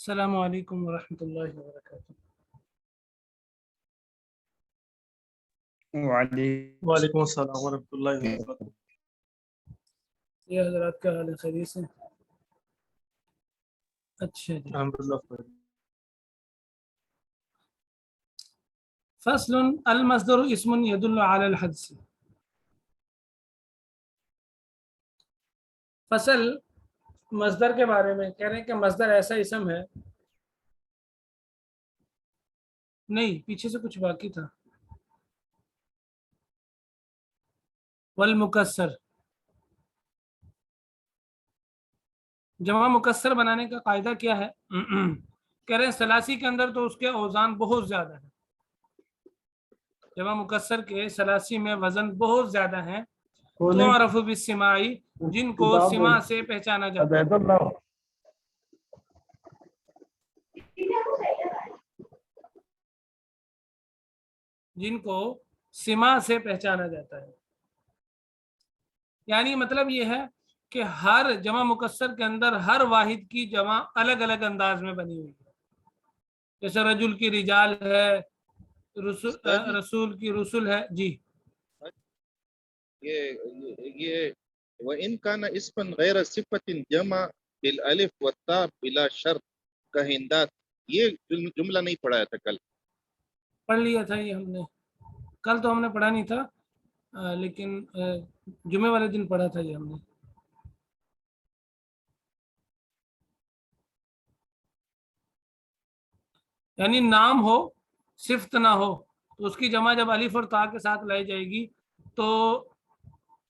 السلام علیکم ورحمۃ اللہ وبرکاتہ۔ وعلیکم السلام ورحمۃ اللہ وبرکاتہ۔ یہ حضرات کا حال ہے، خیریت سے؟ اچھا جی۔ الحمدللہ۔ فصل المصدر اسم يدل على الحدث۔ فصل مصدر کے بارے میں کہہ رہے ہیں کہ مصدر ایسا اسم ہے، نہیں پیچھے سے کچھ باقی تھا، والمکسر، جمع مکسر بنانے کا قاعدہ کیا ہے؟ کہہ رہے ہیں ثلاثی کے اندر تو اس کے اوزان بہت زیادہ ہیں، جمع مکسر کے ثلاثی میں وزن بہت زیادہ ہیں، تو عرف بالسماعی، جن کو سما سے پہچانا جاتا ہے، جن کو سما سے پہچانا جاتا ہے۔ یعنی مطلب یہ ہے کہ ہر جمع مکسر کے اندر ہر واحد کی جمع الگ الگ انداز میں بنی ہوئی ہے، جیسے رجل کی رجال ہے، رسول کی رسول ہے۔ جی یہ وَإِن كَانَ اسْمًا غَيْرَ صِفَةٍ جَمَعَ بِالْأَلِف وَالتَّاء بِلَا شَرْطٍ كَهِنْدَاتٍ، یہ جملہ نہیں پڑھایا تھا کل؟ پڑھ لیا تھا یہ ہم نے، کل تو ہم نے پڑھا نہیں تھا، لیکن جمعے والے دن پڑھا تھا یہ ہم نے۔ یعنی نام ہو صفت نہ ہو تو اس کی جمع جب الف اور تا کے ساتھ لائی جائے گی تو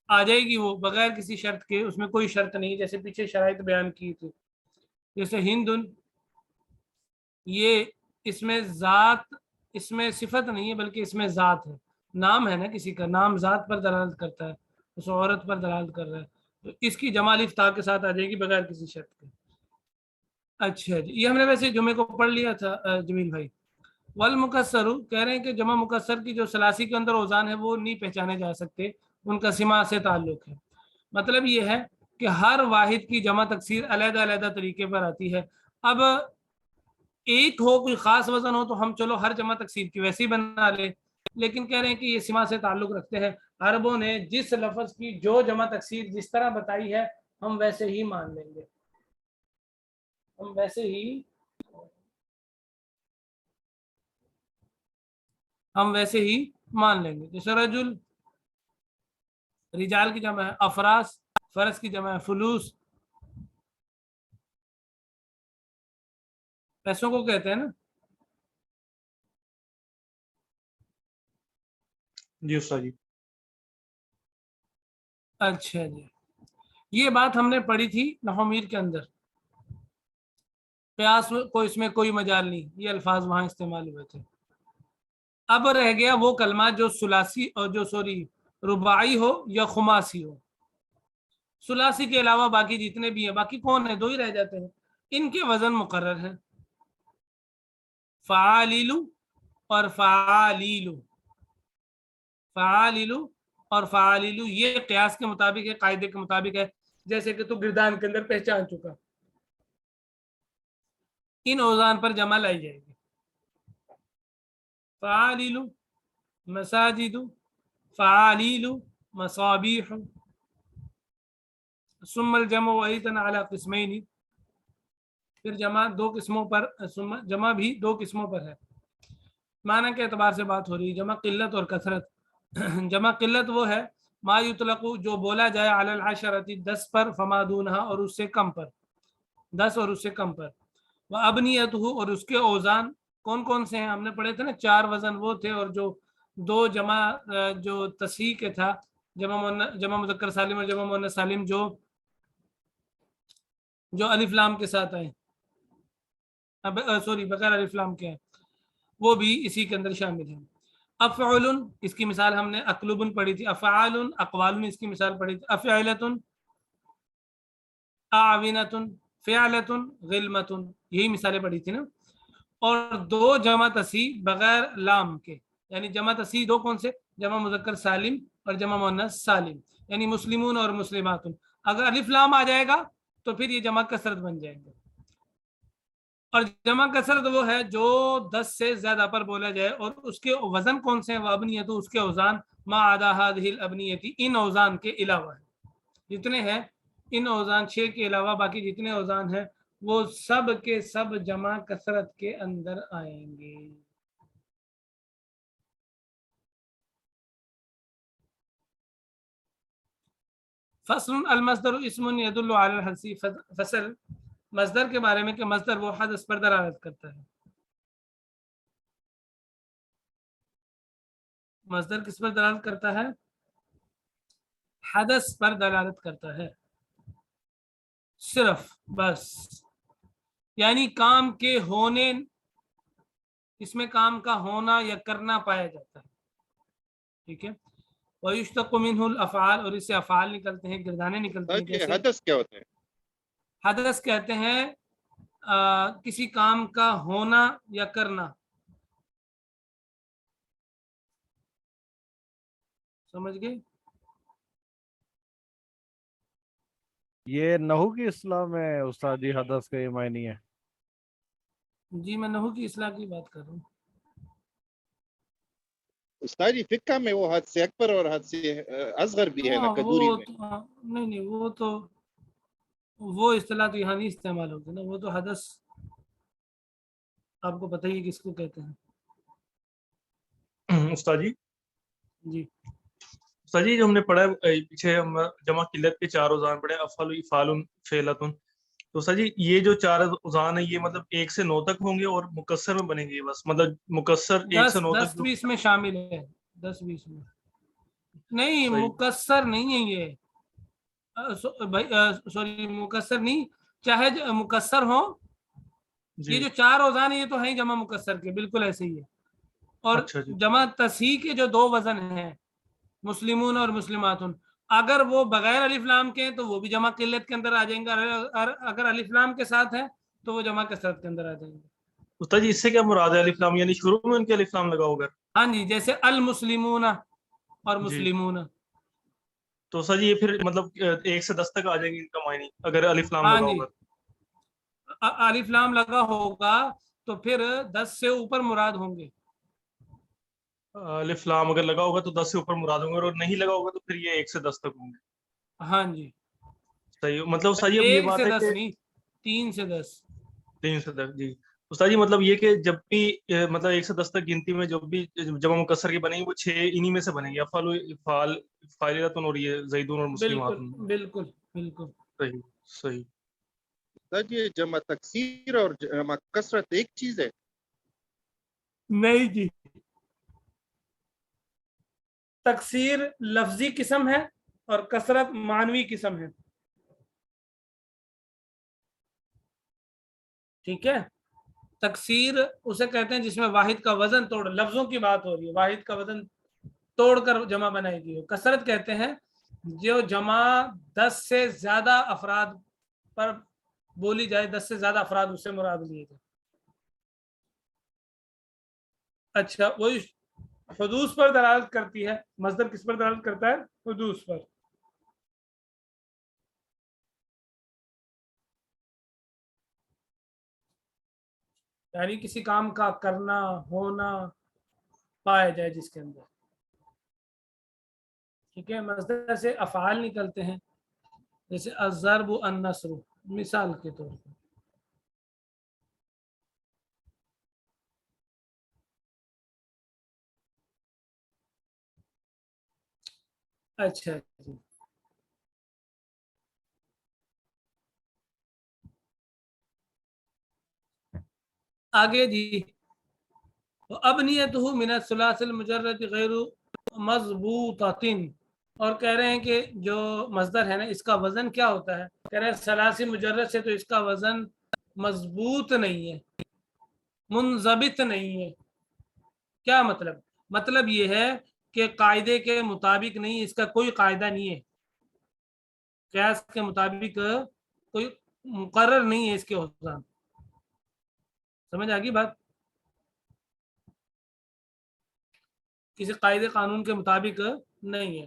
آ جائے گی وہ بغیر کسی شرط کے، اس میں کوئی شرط نہیں، جیسے پیچھے شرائط بیان کی تھی، جیسے ہندن، یہ اس میں ذات، اس میں صفت نہیں ہے بلکہ اس میں ذات ہے، نام ہے نا کسی کا، نام ذات پر دلالت کرتا ہے، اس عورت پر دلالت کر رہا ہے، تو اس کی جمع الف تا کے ساتھ آ جائے گی بغیر کسی شرط کے۔ اچھا جی، یہ ہم نے ویسے جمعے کو پڑھ لیا تھا جمیل بھائی۔ والمکسر، کہہ رہے ہیں کہ جمع مکسر کی جو ثلاثی کے اندر اوزان ہے وہ نہیں پہچانے جا سکتے، ان کا سما سے تعلق ہے۔ مطلب یہ ہے کہ ہر واحد کی جمع تکسیر علیحدہ علیحدہ طریقے پر آتی ہے۔ اب ایک ہو کوئی خاص وزن ہو تو ہم چلو ہر جمع تکسیر کی ویسے ہی بنا لیں، لیکن کہہ رہے ہیں کہ یہ سما سے تعلق رکھتے ہیں، عربوں نے جس لفظ کی جو جمع تکسیر جس طرح بتائی ہے ہم ویسے ہی مان لیں گے، ہم ویسے ہی مان لیں گے۔ جیسے رجل، رجال کی جمع ہے افراس، فرس کی جمع ہے فلوس، پیسوں کو کہتے ہیں نا۔ جی استاد جی۔ اچھا جی، یہ بات ہم نے پڑھی تھی نحو میر کے اندر، قیاس کو اس میں کوئی مجال نہیں، یہ الفاظ وہاں استعمال ہوئے تھے۔ اب رہ گیا وہ کلمات جو ثلاثی اور جو رباعی ہو یا خماسی ہو، ثلاثی کے علاوہ باقی جتنے بھی ہیں، باقی کون ہیں؟ دو ہی رہ جاتے ہیں، ان کے وزن مقرر ہیں، فعالیلو اور فعالیلو، فعالیلو اور فعالیلو، یہ قیاس کے مطابق ہے، قاعدے کے مطابق ہے، جیسے کہ تو گردان کے اندر پہچان چکا، ان اوزان پر جمع لائی جائے گی، فعالیلو مساجد، فعالیلو مصابیح، ثم الجمع ایضا علی قسمین، پھر جمع دو قسموں پر، جمع بھی دو قسموں پر ہے، معنی کے اعتبار سے بات ہو رہی ہے، جمع قلت اور کثرت۔ جمع قلت وہ ہے ما یطلق، جو بولا جائے علی العشرۃ 10 پر، فما دونہا اور اس سے کم پر، 10 اور اس سے کم پر، وابنیتہ اور اس کے اوزان کون کون سے ہیں؟ ہم نے پڑھے تھے نا، 4 وزن وہ تھے، اور جو 2 جمع جو تصحیح کے تھا، جمع مذکر سالم اور جمع مؤنث سالم، جو الف لام کے ساتھ آئے، سوری بغیر الف لام کے ہیں، وہ بھی اسی کے اندر شامل ہیں۔ افعل، اس کی مثال ہم نے اقلب پڑھی تھی، افعال اقوال، اس کی مثال پڑھی تھی، افعلۃ اعونۃ فعلۃ غلمۃ، یہی مثالیں پڑھی تھی نا۔ اور 2 جمع تصحیح بغیر لام کے، یعنی جمع تصحیح 2 کون سے؟ جمع مذکر سالم اور جمع مؤنث سالم، یعنی مسلمون اور مسلمات، اگر الف لام آ جائے گا تو پھر یہ جمع کثرت بن جائیں گے۔ اور جمع کثرت وہ ہے جو 10 سے زیادہ پر بولا جائے اور اس کے وزن کون سے ہیں، وہ ابنیت، اس کے اوزان ما عدا هذه الابنیتی، ان اوزان کے علاوہ ہے، جتنے ہیں ان اوزان 6 کے علاوہ باقی جتنے اوزان ہیں وہ سب کے سب جمع کثرت کے اندر آئیں گے۔ فصل المصدر اسم يدل على الحدث، فصل مصدر کے بارے میں کہ مصدر وہ حدث پر دلالت کرتا ہے۔ مصدر کس پر دلالت کرتا ہے؟ حدث پر دلالت کرتا ہے صرف، بس، یعنی کام کے ہونے، اس میں کام کا ہونا یا کرنا پایا جاتا ہے، ٹھیک ہے۔ وَيُشْتَقُ مِنْهُ الْأَفْعَالُ، اور اس سے افعال نکلتے ہیں، گردانے نکلتی ہیں۔ یہ جیسے حدث کیا ہوتا ہے؟ حدث کہتے ہیں کسی کام کا ہونا یا کرنا، سمجھ گئے؟ یہ نحو کی اصطلاح میں استاد جی حدث کا یہ معنی ہے؟ جی میں نحو کی اصلاح کی بات کر رہا ہوں۔ استاد جی فقہ میں وہ حد سے اکبر اور حد سے اصغر بھی ہے نا کدوری میں؟ نہیں وہ تو وہ اصطلاح تو یہاں نہیں استعمال ہوتی نا، وہ تو حدث آپ کو پتہ ہی ہے کس کو کہتے ہیں۔ استاد جی، جی استاد جی جو ہم نے پڑھا ہے پیچھے، ہم جمع قلت کے 4 اوزان پڑھے، افعل، افعال، فعلۃ، تو استاد جی یہ جو 4 اوزان ہیں یہ مطلب 1 سے 9 تک ہوں گے اور مکسر میں بنیں گے بس، مطلب مکسر 1 سے 9 10 تک؟ 20 میں شامل ہے، 10 20 میں نہیں، صحیح، مکسر نہیں ہے یہ، سوری مکسر نہیں، چاہے مکسر ہو، جی، یہ جو 4 اوزان ہیں یہ تو ہیں جمع مکسر کے، بالکل ایسے ہی ہے۔ اور اچھا جی، جمع تصحیح کے جو 2 وزن ہیں، مسلمون اور مسلماتن، اگر وہ بغیر الف لام کے ہیں تو وہ بھی جمع قلت کے اندر آ جائیں گے، اور اگر الف لام کے ساتھ ہیں تو وہ جمع کثرت کے اندر آ جائیں گے۔ استاد جی اس سے کیا مراد ہے الف لام، یعنی شروع میں ان کے الف لام لگا ہوگا؟ ہاں جی، جیسے المسلمون اور جی، مسلمون، تو استاد جی یہ پھر مطلب 1 سے 10 تک آ جائیں گے ان کا معنی اگر الف لام ہاں لگا جی، ہوگا؟ الف لام لگا ہوگا تو پھر 10 سے اوپر مراد ہوں گے۔ الف لام اگر لگا ہوگا تو 10 سے اوپر مراد ہوں گے، اور نہیں لگا ہوگا تو پھر یہ 1 سے 10 تک ہوں گے۔ ہاں جی، صحیح، مطلب استاد جی اب یہ 1 بات سے ہے 10 کہ نہیں، 3 سے 10۔ 3 سے 10، جی استاد جی مطلب یہ کہ جب بھی مطلب 1 سے 10 تک گنتی میں جب بھی جمع مکسر کی بنیں گی وہ 6 انہی میں سے بنیں گی، افعال، افعال، فاعلۃ اور یہ زیدون اور مسلمات۔ بالکل بالکل بالکل صحیح، صحیح۔ استاد جی جمع تکسیر اور جمع کثرت ایک چیز ہے؟ نہیں جی، تکسیر لفظی قسم ہے اور کثرت معنوی قسم ہے، ٹھیک ہے۔ تکسیر اسے کہتے ہیں جس میں واحد کا وزن توڑ، لفظوں کی بات ہو رہی ہے، واحد کا وزن توڑ کر جمع بنائی گئی ہو۔ کثرت کہتے ہیں جو جمع 10 سے زیادہ افراد پر بولی جائے، 10 سے زیادہ افراد اس سے مراد لیے جائے۔ اچھا، وہی حدوث پر دلالت کرتی ہے، مصدر کس پر دلالت کرتا ہے؟ حدوث پر۔ یعنی کسی کام کا کرنا، ہونا پایا جائے جس کے اندر، ٹھیک ہے۔ مصدر سے افعال نکلتے ہیں، جیسے الضرب، النصر، مثال کے طور پر۔ اچھا جی، آگے جی، ابنیتہ من الثلاث المجرد غیر مضبوطۃ، اور کہہ رہے ہیں کہ جو مصدر ہے نا اس کا وزن کیا ہوتا ہے؟ کہہ رہے ہیں ثلاثی مجرد سے تو اس کا وزن مضبوط نہیں ہے، منضبط نہیں ہے۔ کیا مطلب؟ مطلب یہ ہے کہ قاعدے کے مطابق نہیں، اس کا کوئی قاعدہ نہیں ہے، قیاس کے مطابق کوئی مقرر نہیں ہے اس کے اوزان۔ سمجھ آگی بات؟ کسی قاعدے قانون کے مطابق نہیں ہے۔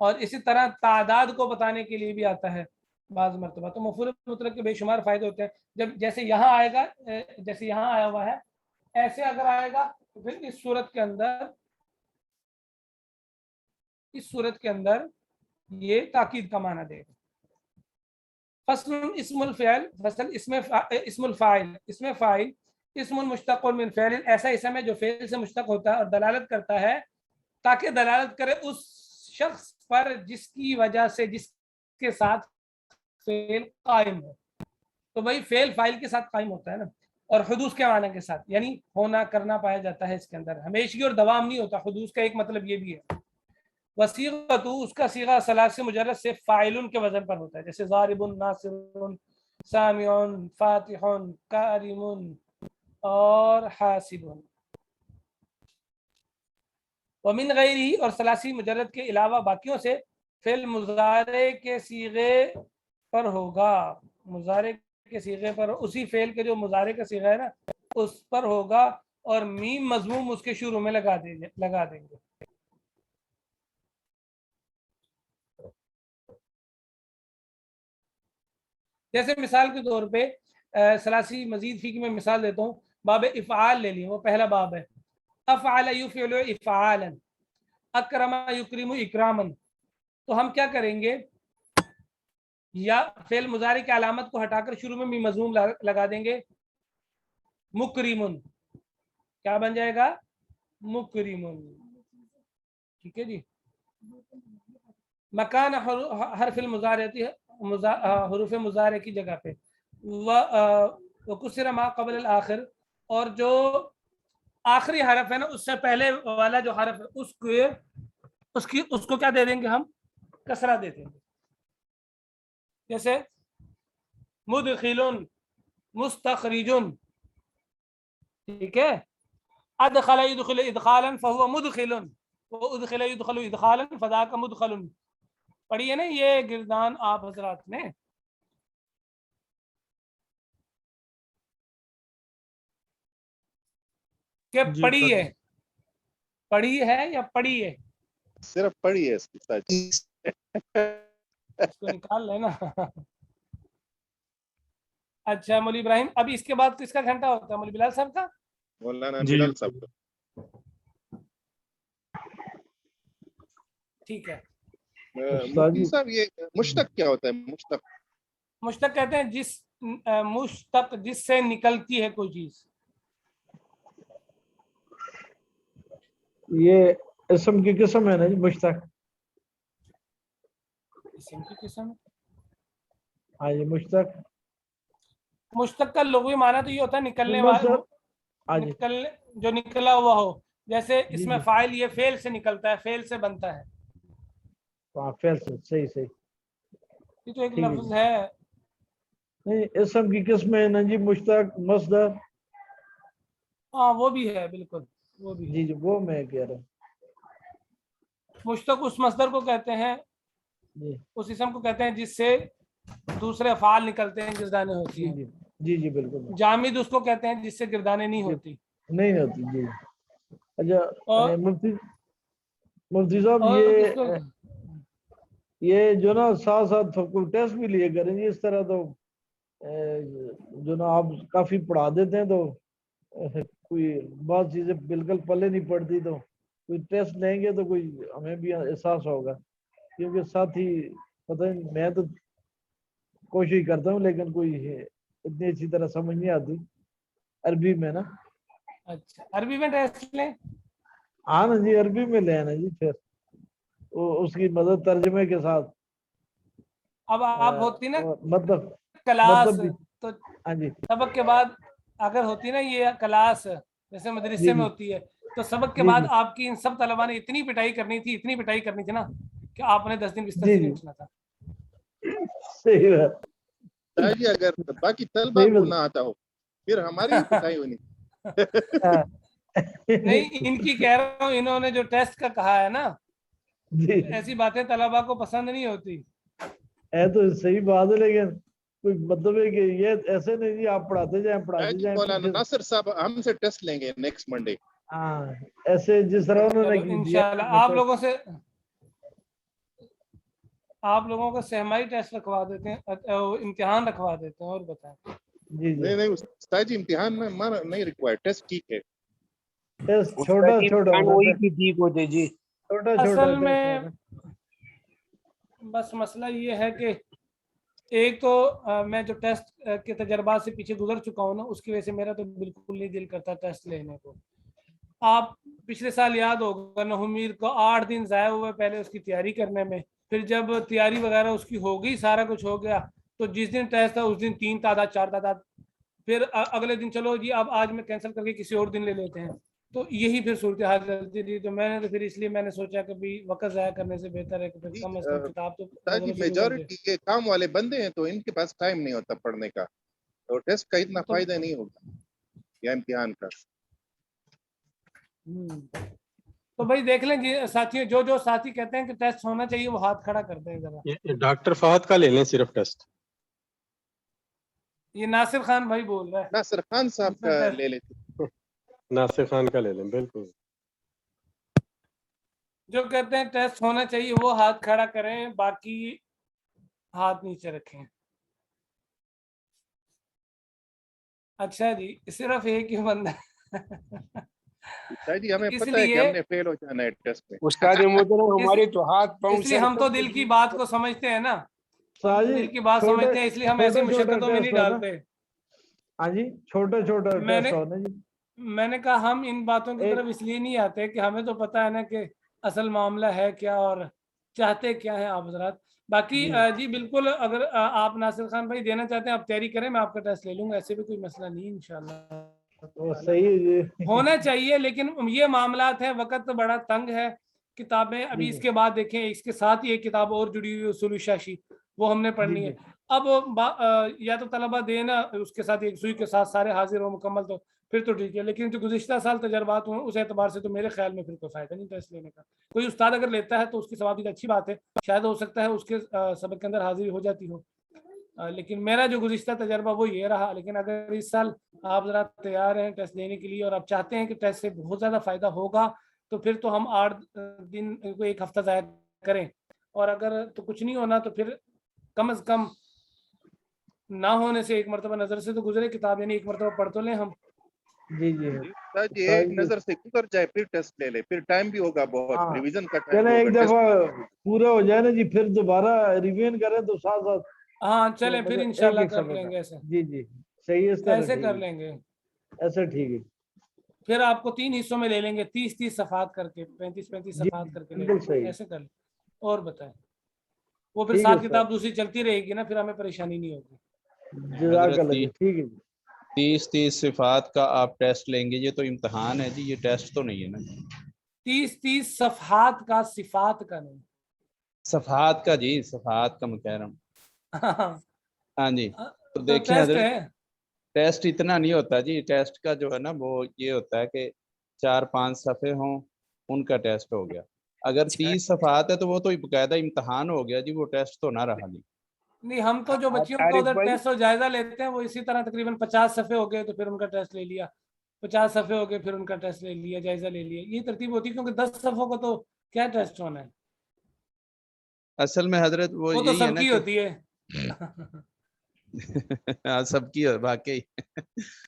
اور اسی طرح تعداد کو بتانے کے لیے بھی آتا ہے بعض مرتبہ. تو مفعول مطلق کے بے شمار فائدے ہوتے ہیں. جب جیسے یہاں آئے گا، جیسے یہاں آیا ہوا ہے، ایسے اگر آئے گا تو پھر اس صورت کے اندر یہ تاکید کا معنی دے گا. فصل اسم الفعل، فصل اسم الفاعل، اسم فاعل اسم مشتق من فعل، ایسا اسم ہے جو فعل سے مشتق ہوتا ہے اور دلالت کرتا ہے، تاکہ دلالت کرے اس شخص پر جس کی وجہ سے جس کے ساتھ فعل قائم ہے. تو بھائی فعل فاعل کے ساتھ قائم ہوتا ہے نا، اور حدوث کے معنی کے ساتھ، یعنی ہونا کرنا پایا جاتا ہے اس کے اندر، ہمیشگی اور دوام نہیں ہوتا. حدوث کا ایک مطلب یہ بھی ہے. وصیغۃ، اس کا صیغہ ثلاث مجرد سے فاعل کے وزن پر ہوتا ہے، جیسے ضارب، ناصر، سامع، فاتح، کارم اور حاسب. ومن غیرہ، اور ثلاثی مجرد کے علاوہ باقیوں سے فعل مضارع کے صیغے پر ہوگا، مضارع کے صیغے پر، اسی فعل کے جو مضارع کا صیغہ ہے نا اس پر ہوگا، اور میم مضموم اس کے شروع میں لگا دیں گے. جیسے مثال کے طور پہ ثلاثی مزید فی کی میں مثال دیتا ہوں. باب افعال لے لیں، وہ پہلا باب ہے. افعل یفعل افعالا، اکرم یکرم اکراما. تو ہم کیا کریں گے، یا فعل مضارع کی علامت کو ہٹا کر شروع میں مضموم لگا دیں گے. مکرم کیا بن جائے گا، مکرم. ٹھیک ہے جی. مکان حرف المضارع، حروف مضارع کی جگہ پہ. وکسر ما قبل الاخر، اور جو آخری حرف ہے نا اس سے پہلے والا جو حرف ہے اس کو کیا دے دیں گے، ہم کسرہ دے دیں گے. جیسے مدخل، مستخرج. ٹھیک ہے. ادخل يدخل ادخالا فهو مدخل، وادخل يدخل ادخالا فذاك مدخل. پڑھی ہے نا یہ گردان آپ حضرات نے؟ کہ پڑھی ہے، پڑھی ہے یا پڑھی ہے؟ صرف پڑھی ہے اس کو نکال لینا. اچھا مولوی ابراہیم، ابھی اس کے بعد کس کا گھنٹہ ہوتا ہے؟ مولوی بلال صاحب کا؟ مولانا بلال صاحب. ٹھیک ہے. مفتی صاحب یہ مشتق کیا ہوتا ہے؟ مشتق کہتے ہیں مشتق جس سے نکلتی ہے کوئی چیز. یہ اسم کی قسم ہے نا جی، مشتق. اسم کی قسم. ہاں یہ مشتق. مشتق کا لغوی معنی تو یہ ہوتا ہے نکلنے والا، جو نکلا ہوا ہو. جیسے اس میں فاعل، یہ فعل سے نکلتا ہے، فعل سے بنتا ہے. فعل سے، صحیح. یہ تو ایک لفظ ہے. نہیں، اسم کی قسم ہے نا جی، مشتق، مصدر. ہاں وہ بھی ہے، بالکل وہ بھی. جی وہ میں کہہ رہا ہوں. مشتق اس مصدر کو کہتے ہیں، اس اسم کو کہتے ہیں جس سے دوسرے افعال نکلتے ہیں، گردانیں ہوتی ہیں. جی بالکل. جامد اس کو کہتے ہیں جس سے گردانیں نہیں ہوتی. نہیں ہوتی. جی. اچھا مفتی صاحب، یہ جو نا ساتھ ساتھ کوئی ٹیسٹ بھی لیے کریں گے اس طرح، تو جو نا آپ کافی پڑھا دیتے ہیں تو کوئی بات چیزیں بالکل پلے نہیں پڑتی، تو کوئی ٹیسٹ لیں گے تو کوئی ہمیں بھی احساس ہوگا. کیونکہ ساتھ ہی پتہ نہیں، میں تو کوشش کرتا ہوں لیکن کوئی اتنی اچھی طرح سمجھ نہیں آتی عربی میں نا. اچھا عربی میں ٹیسٹ لیں؟ ہاں نا جی، عربی میں لے نا جی، پھر اس کی مدد ترجمے کے ساتھ. اب آپ ہوتی نا مطلب کلاس، تو ہاں جی سبق کے بعد اگر ہوتی نا یہ کلاس جیسے مدرسے میں ہوتی ہے، تو سبق کے بعد آپ کی ان سب طلباء نے اتنی پٹائی کرنی تھی نا کہ آپ نے 10 دن بستر سے نہیں اٹھنا تھا. صحیح بات جی. اگر باقی طلبہ کو نہ آتا ہو پھر ہماری پٹائی ہونی. نہیں، ان کی کہہ رہا ہوں، انہوں نے جو ٹیسٹ کا کہا ہے نا، ایسی باتیں طلباء کو پسند نہیں ہوتی. ہے تو صحیح بات ہے، لیکن کوئی مطلب ہے کہ یہ ایسے نہیں جی آپ پڑھاتے جائیں. مولانا ناصر صاحب ہم سے ٹیسٹ لیں گے نیکسٹ منڈے. ہاں ایسے جس طرح انہوں نے انشاءاللہ آپ لوگوں سے آپ لوگوں کا سہمائی ٹیسٹ رکھوا دیتے ہیں, امتحان رکھوا دیتے ہیں, اور بتائیں. جی جی نہیں استاد جی امتحان میں ہمارا نہیں ریکوائر, ٹیسٹ ٹھیک ہے. ٹیسٹ چھوٹا چھوٹا ہونا وہی تھا, بھی ٹھیک ہوتے جی. چھوٹا چھوٹا اصل ٹیسٹ میں ہونا. بس مسئلہ یہ ہے کہ ایک تو میں جو ٹیسٹ کے تجربات سے پیچھے گزر چکا ہوں نا, اس کی وجہ سے میرا تو بالکل نہیں دل کرتا ٹیسٹ لینے کو. آپ پچھلے سال یاد ہوگا نومید کو 8 دن ضائع ہوئے پہلے اس کی تیاری کرنے میں, پھر جب تیاری وغیرہ اس کی ہو گئی, سارا کچھ ہو گیا, تو جس دن ٹیسٹ تھا اس دن 3 تعداد 4 تعداد, پھر اگلے دن چلو جی اب آج میں کینسل کر کے کسی اور دن لے لیتے ہیں. تو یہی پھر صورتحال چلتی تھی. تو میں نے تو پھر اس لیے میں نے سوچا کہ بھی وقت ضائع کرنے سے بہتر ہے کہ پھر کم از کم کتاب تو استاد جی نظروں سے گزر جائے. میجورٹی یہ کام والے بندے ہیں تو ان کے پاس ٹائم نہیں ہوتا پڑھنے کا, تو ٹیسٹ کا اتنا فائدہ نہیں ہوگا یا امتحان کا. تو بھائی دیکھ لیں جی ساتھیوں, جو ساتھی کہتے ہیں کہ ٹیسٹ ہونا چاہیے وہ ہاتھ کھڑا کر دیں ذرا. ڈاکٹر فہد کا لے لیں صرف ٹیسٹ. یہ ناصر خان بھائی بول رہا ہے. ناصر خان صاحب کا لے لیتے. ناصر خان کا لے لیں بالکل. جو کہتے ہیں ٹیسٹ ہونا چاہیے وہ ہاتھ کھڑا کریں, باقی ہاتھ نیچے رکھیں. اچھا جی, صرف ایک ہی بندہ. جی ہمیں اس پتہ ہے کہ لیے ہم نے فیل ہو جانا ہے ٹیسٹ میں. استاد محترم ہمارے تو ہاتھ پاؤں اس لیے ہم تو دل کی بات کو سمجھتے ہیں نا, ہم دل کی بات سمجھتے ہیں, اس لیے ہم ایسی مشقتوں میں نہیں ڈالتے. ہاں جی چھوٹا چھوٹا میں ٹیسٹ نے ہونا جی. میں نے کہا ہم ان باتوں کی طرف اس لیے نہیں آتے کہ ہمیں تو پتہ ہے نا کہ اصل معاملہ ہے کیا اور چاہتے کیا ہیں آپ حضرات. باقی جی بالکل, اگر آپ ناصر خان بھائی دینا چاہتے ہیں آپ تیاری کریں, میں آپ کا ٹیسٹ لے لوں گا, ایسے بھی کوئی مسئلہ نہیں انشاءاللہ. صحیح ہونا چاہیے, لیکن یہ معاملات ہیں, وقت بڑا تنگ ہے. کتابیں ابھی اس کے بعد دیکھیں, اس کے ساتھ ہی ایک کتاب اور جڑی ہوئی اصول الشاشی, وہ ہم نے پڑھنی ہے. اب یا تو طلبہ دینا اس کے ساتھ ایک سوئی کے ساتھ سارے حاضر ہو مکمل, تو پھر تو ٹھیک ہے, لیکن جو گزشتہ سال تجربات ہوئے اس اعتبار سے تو میرے خیال میں پھر کوئی فائدہ نہیں ٹیسٹ لینے کا. کوئی استاد اگر لیتا ہے تو اس کی ثوابت اچھی بات ہے, شاید ہو سکتا ہے اس کے سبق کے اندر حاضری ہو جاتی ہو, لیکن میرا جو گزشتہ تجربہ وہ یہ رہا. لیکن اگر اس سال آپ ذرا تیار ہیں ٹیسٹ دینے کے لیے اور آپ چاہتے ہیں کہ ٹیسٹ سے بہت زیادہ فائدہ ہوگا, تو پھر تو ہم 8 دن کو 1 ہفتہ ضائع کریں, اور اگر تو کچھ نہیں ہونا تو پھر کم از کم نہ ہونے سے 1 مرتبہ نظر سے تو گزرے کتاب, یعنی 1 مرتبہ پڑھ تو لیں ہم. جی جی استاد جی ایک نظر سے گزر جائے پھر ٹیسٹ لے لے, پھر ٹائم بھی ہوگا بہت, ریویژن کا ٹائم چلے بھی ایک ہوگا. دفعہ پورا ہو جائے نا جی, پھر دوبارہ ریویژن کریں تو ساتھ ساتھ. ہاں چلیں پھر انشاءاللہ کر لیں گے ایسے. جی جی صحیح ہے, اس طرح ایسے کر لیں گے, ایسا ٹھیک ہے. پھر آپ کو 3 حصوں میں لے لیں گے, 30 صفحات کر کے, 35 صفحات کر کے لے لیں گے, ایسے کر لیں. اور بتائیں, وہ پھر ساتھ کتاب دوسری چلتی رہے گی نا, پھر ہمیں پریشانی نہیں ہوگی. جزاک اللہ جی, ٹھیک ہے جی. 30 صفحات کا آپ ٹیسٹ لیں گے, یہ تو امتحان ہے جی, یہ ٹیسٹ تو نہیں ہے نا. 30 صفحات کا, صفات کا نہیں, صفحات کا جی, صفحات کا میں کہہ رہا ہوں. ہاں جی, تو دیکھیں ٹیسٹ حضرت ہے. ٹیسٹ اتنا نہیں ہوتا جی, ٹیسٹ کا جو ہے نا وہ یہ ہوتا ہے کہ 4-5 صفحے ہوں, ان کا ٹیسٹ ہو گیا. اگر 30 صفحات ہے تو وہ تو باقاعدہ امتحان ہو گیا جی, وہ ٹیسٹ تو نہ رہا جی. نہیں, ہم تو جو بچیوں کا ادھر ٹیسٹ اور جائزہ لیتے ہیں وہ اسی طرح تقریباً 50 صفحے ہو گئے تو پھر ان کا ٹیسٹ لے لیا, 50 صفحے ہو گئے پھر ان کا ٹیسٹ لے لیا, جائزہ لے لیا. یہ ترتیب ہوتی ہے, کیونکہ 10 صفحوں کا تو کیا ٹیسٹ ہونا ہے. اصل میں حضرت وہ تو یہی ہے سب نا کی کہ ہوتی ہے. سب کی واقعی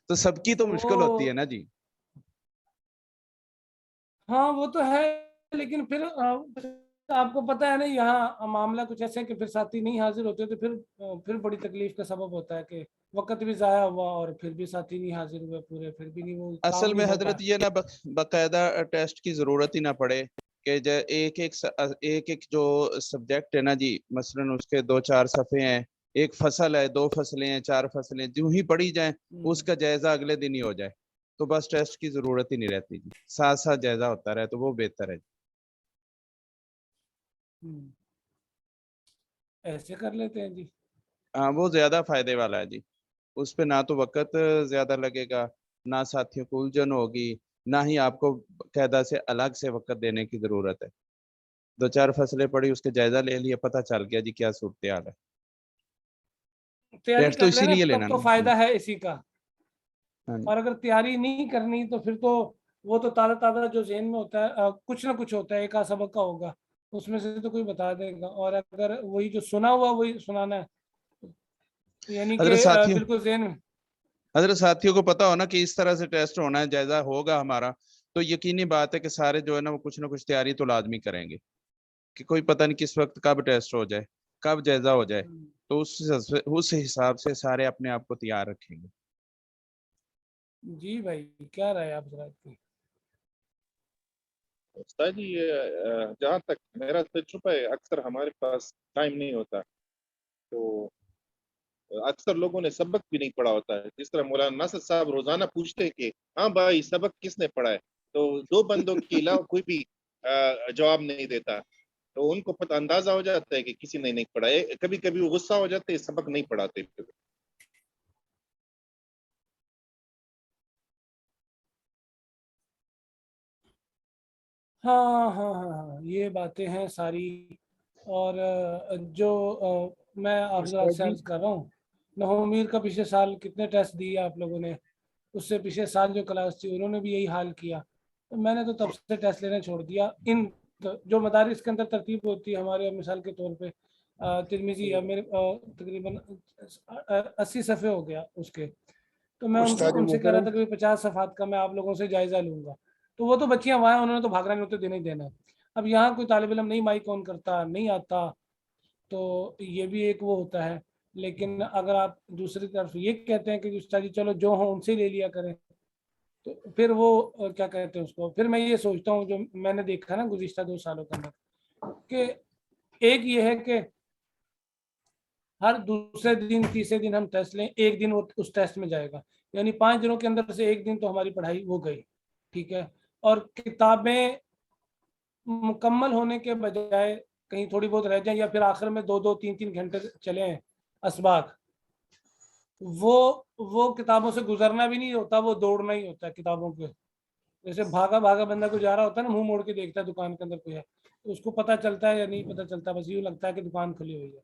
تو سب کی تو مشکل ہوتی ہے نا جی. ہاں وہ تو ہے, لیکن پھر آپ کو پتہ ہے نا یہاں معاملہ کچھ ایسے کہ پھر ساتھی نہیں حاضر ہوتے تو پھر بڑی تکلیف کا سبب ہوتا ہے کہ وقت بھی ضائع ہوا اور پھر بھی ساتھی نہیں حاضر ہوئے پورے, پھر بھی نہیں وہ اصل میں حضرت یہ نا باقاعدہ ٹیسٹ کی ضرورت ہی نہ پڑے کہ ایک ایک جو سبجیکٹ ہے نا جی, مثلا اس کے 2-4 صفحے ہیں, 1 فصل ہے, 2 فصلیں ہیں, 4 فصلیں, جو ہی پڑھی جائیں اس کا جائزہ اگلے دن ہی ہو جائے, تو بس ٹیسٹ کی ضرورت ہی نہیں رہتی جی. ساتھ ساتھ جائزہ ہوتا رہے تو وہ بہتر ہے جی. ایسے کر لیتے ہیں جی. ہاں وہ زیادہ فائدے والا ہے جی, اس پہ نہ تو وقت زیادہ لگے گا, نہ ساتھیوں کو الجھن ہوگی, نہ ہی آپ کو قاعدہ سے الگ سے وقت دینے کی ضرورت ہے. 2-4 فصلیں پڑھی, اس کے جائزہ لے لیا, پتہ چل گیا جی کیا صورتحال ہے. تیاری ٹیسٹ تو کر اسی لینا لیے تب لینا تو نا. فائدہ ہے اسی کا, ہاں جی. اور اگر تیاری نہیں کرنی تو پھر تو وہ تو تازہ جو ذہن میں ہوتا ہے کچھ نہ کچھ ہوتا ہے, 1 سبق کا ہوگا, اس میں سے تو کوئی بتا دے گا، اور اگر وہی جو سنا ہوا وہی سنانا ہے یعنی کہ حضرت ساتھیوں بالکل ذہن میں حضرت ساتھیوں کو پتا ہونا کہ اس طرح سے ٹیسٹ ہونا ہے، جائزہ ہوگا ہمارا، تو یقینی بات ہے کہ سارے جو ہے نا وہ کچھ نہ کچھ تیاری تو لازمی کریں گے، کہ کوئی پتہ نہیں کس وقت کب ٹیسٹ ہو جائے، کب جائزہ ہو جائے، تو اس حساب سے سارے اپنے آپ کو تیار رکھیں گے۔ جی بھائی کیا رہا ہے آپ حضرات کی؟ استاد جی جہاں تک میرا تجربہ ہے، اکثر ہمارے پاس ٹائم نہیں ہوتا، تو اکثر لوگوں نے سبق بھی نہیں پڑھا ہوتا ہے۔ جس طرح مولانا ناصر صاحب روزانہ پوچھتے ہیں کہ ہاں بھائی سبق کس نے پڑھا ہے، تو 2 بندوں کے علاوہ کوئی بھی جواب نہیں دیتا، تو ان کو پتہ اندازہ ہو جاتا ہے کہ کسی نے نہیں پڑھا ہے۔ کبھی کبھی وہ غصہ ہو جاتے ہیں، سبق نہیں پڑھاتے۔ ہاں ہاں ہاں ہاں یہ باتیں ہیں ساری، اور جو میں آپ حضرات سے عرض کر رہا ہوں، نومیر کا پچھلے سال کتنے ٹیسٹ دیے آپ لوگوں نے، اس سے پچھلے سال جو کلاس تھی انہوں نے بھی یہی حال کیا، تو میں نے تو تب سے ٹیسٹ لینا چھوڑ دیا۔ ان جو مدارس کے اندر ترتیب ہوتی ہے ہمارے، مثال کے طور پہ ترمذی ہے میرے تقریباً 80 صفحے ہو گیا اس کے، تو میں ان سے کہہ رہا تھا کہ 50 صفحات کا میں آپ لوگوں سے جائزہ لوں گا، تو وہ تو بچیاں وہاں ہیں، انہوں نے تو بھاگنا نہیں ہوتے، دینا ہی دینا ہے۔ اب یہاں کوئی طالب علم نہیں مائک آن کرتا، نہیں آتا، تو یہ بھی ایک وہ ہوتا ہے۔ لیکن اگر آپ دوسری طرف یہ کہتے ہیں کہ استاد جی چلو جو ہوں ان سے لے لیا کریں، تو پھر وہ کیا کہتے ہیں اس کو، پھر میں یہ سوچتا ہوں جو میں نے دیکھا نا گزشتہ 2 سالوں کے اندر، کہ ایک یہ ہے کہ ہر دوسرے دن تیسرے دن ہم ٹیسٹ لیں، ایک دن وہ اس ٹیسٹ میں جائے گا، یعنی 5 دنوں کے اندر سے ایک دن تو ہماری پڑھائی وہ گئی، ٹھیک ہے، اور کتابیں مکمل ہونے کے بجائے کہیں تھوڑی بہت رہ جائیں، یا پھر آخر میں 2 3 گھنٹے چلے ہیں اسباق، وہ کتابوں سے گزرنا بھی نہیں ہوتا، وہ دوڑنا ہی ہوتا ہے کتابوں کے، جیسے بھاگا بھاگا بندہ کو جا رہا ہوتا ہے نا، منہ موڑ کے دیکھتا ہے دکان کے اندر کوئی ہے، تو اس کو پتہ چلتا ہے یا نہیں پتہ چلتا، بس یوں لگتا ہے کہ دکان کھلی ہوئی ہے۔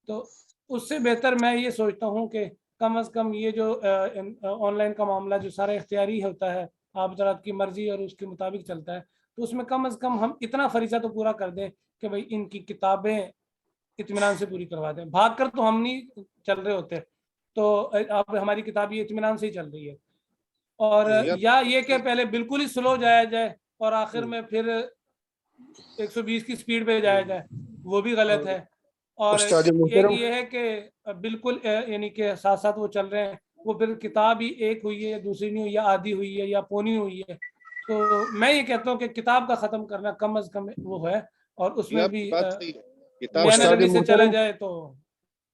تو اس سے بہتر میں یہ سوچتا ہوں کہ کم از کم یہ جو آن لائن کا معاملہ جو سارا اختیاری ہوتا ہے، آپ حضرات کی مرضی اور اس کے مطابق چلتا ہے، تو اس میں کم از کم ہم اتنا فریضہ تو پورا کر دیں کہ بھائی ان کی کتابیں اطمینان سے پوری کروا دیں۔ بھاگ کر تو ہم نہیں چل رہے ہوتے، تو اب ہماری کتاب یہ اطمینان سے ہی چل رہی ہے، اور یا یہ کہ پہلے بالکل ہی سلو جایا جائے اور آخر میں پھر 120 کی سپیڈ پہ جایا جائے، وہ بھی غلط ہے۔ اور ایک یہ ہے کہ بالکل یعنی کہ ساتھ ساتھ وہ چل رہے ہیں، وہ پھر کتاب ہی ایک ہوئی ہے یا دوسری نہیں ہوئی، یا آدھی ہوئی ہے یا پونی ہوئی ہے، تو میں یہ کہتا ہوں کہ کتاب کا ختم کرنا کم از کم وہ ہے، اور اس میں بھی نرمی سے چلا جائے تو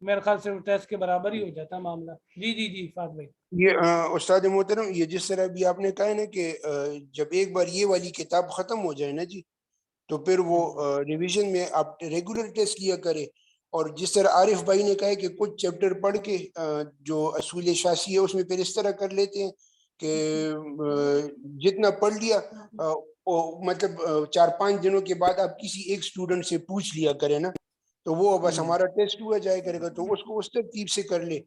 میرے خیال سے ٹیسٹ کے برابر ہی ہو جاتا ہے معاملہ۔ جی جی جی فات بھائی۔ یہ استاد محترم، یہ جس طرح بھی آپ نے کہا ہے نا کہ جب ایک بار یہ والی کتاب ختم ہو جائے نا جی، تو پھر وہ ریویژن میں آپ ریگولر ٹیسٹ کیا کرے، اور جس طرح عارف بھائی نے کہا ہے کہ کچھ چیپٹر پڑھ کے جو اصول شاسی ہے اس میں پھر اس طرح کر لیتے ہیں کہ جتنا پڑھ لیا مطلب 4-5 دنوں کے بعد آپ کسی ایک اسٹوڈنٹ سے پوچھ لیا کریں نا، تو وہ بس ہمارا ٹیسٹ ہوا جائے کرے گا، تو اس کو اس ترتیب سے کر لے،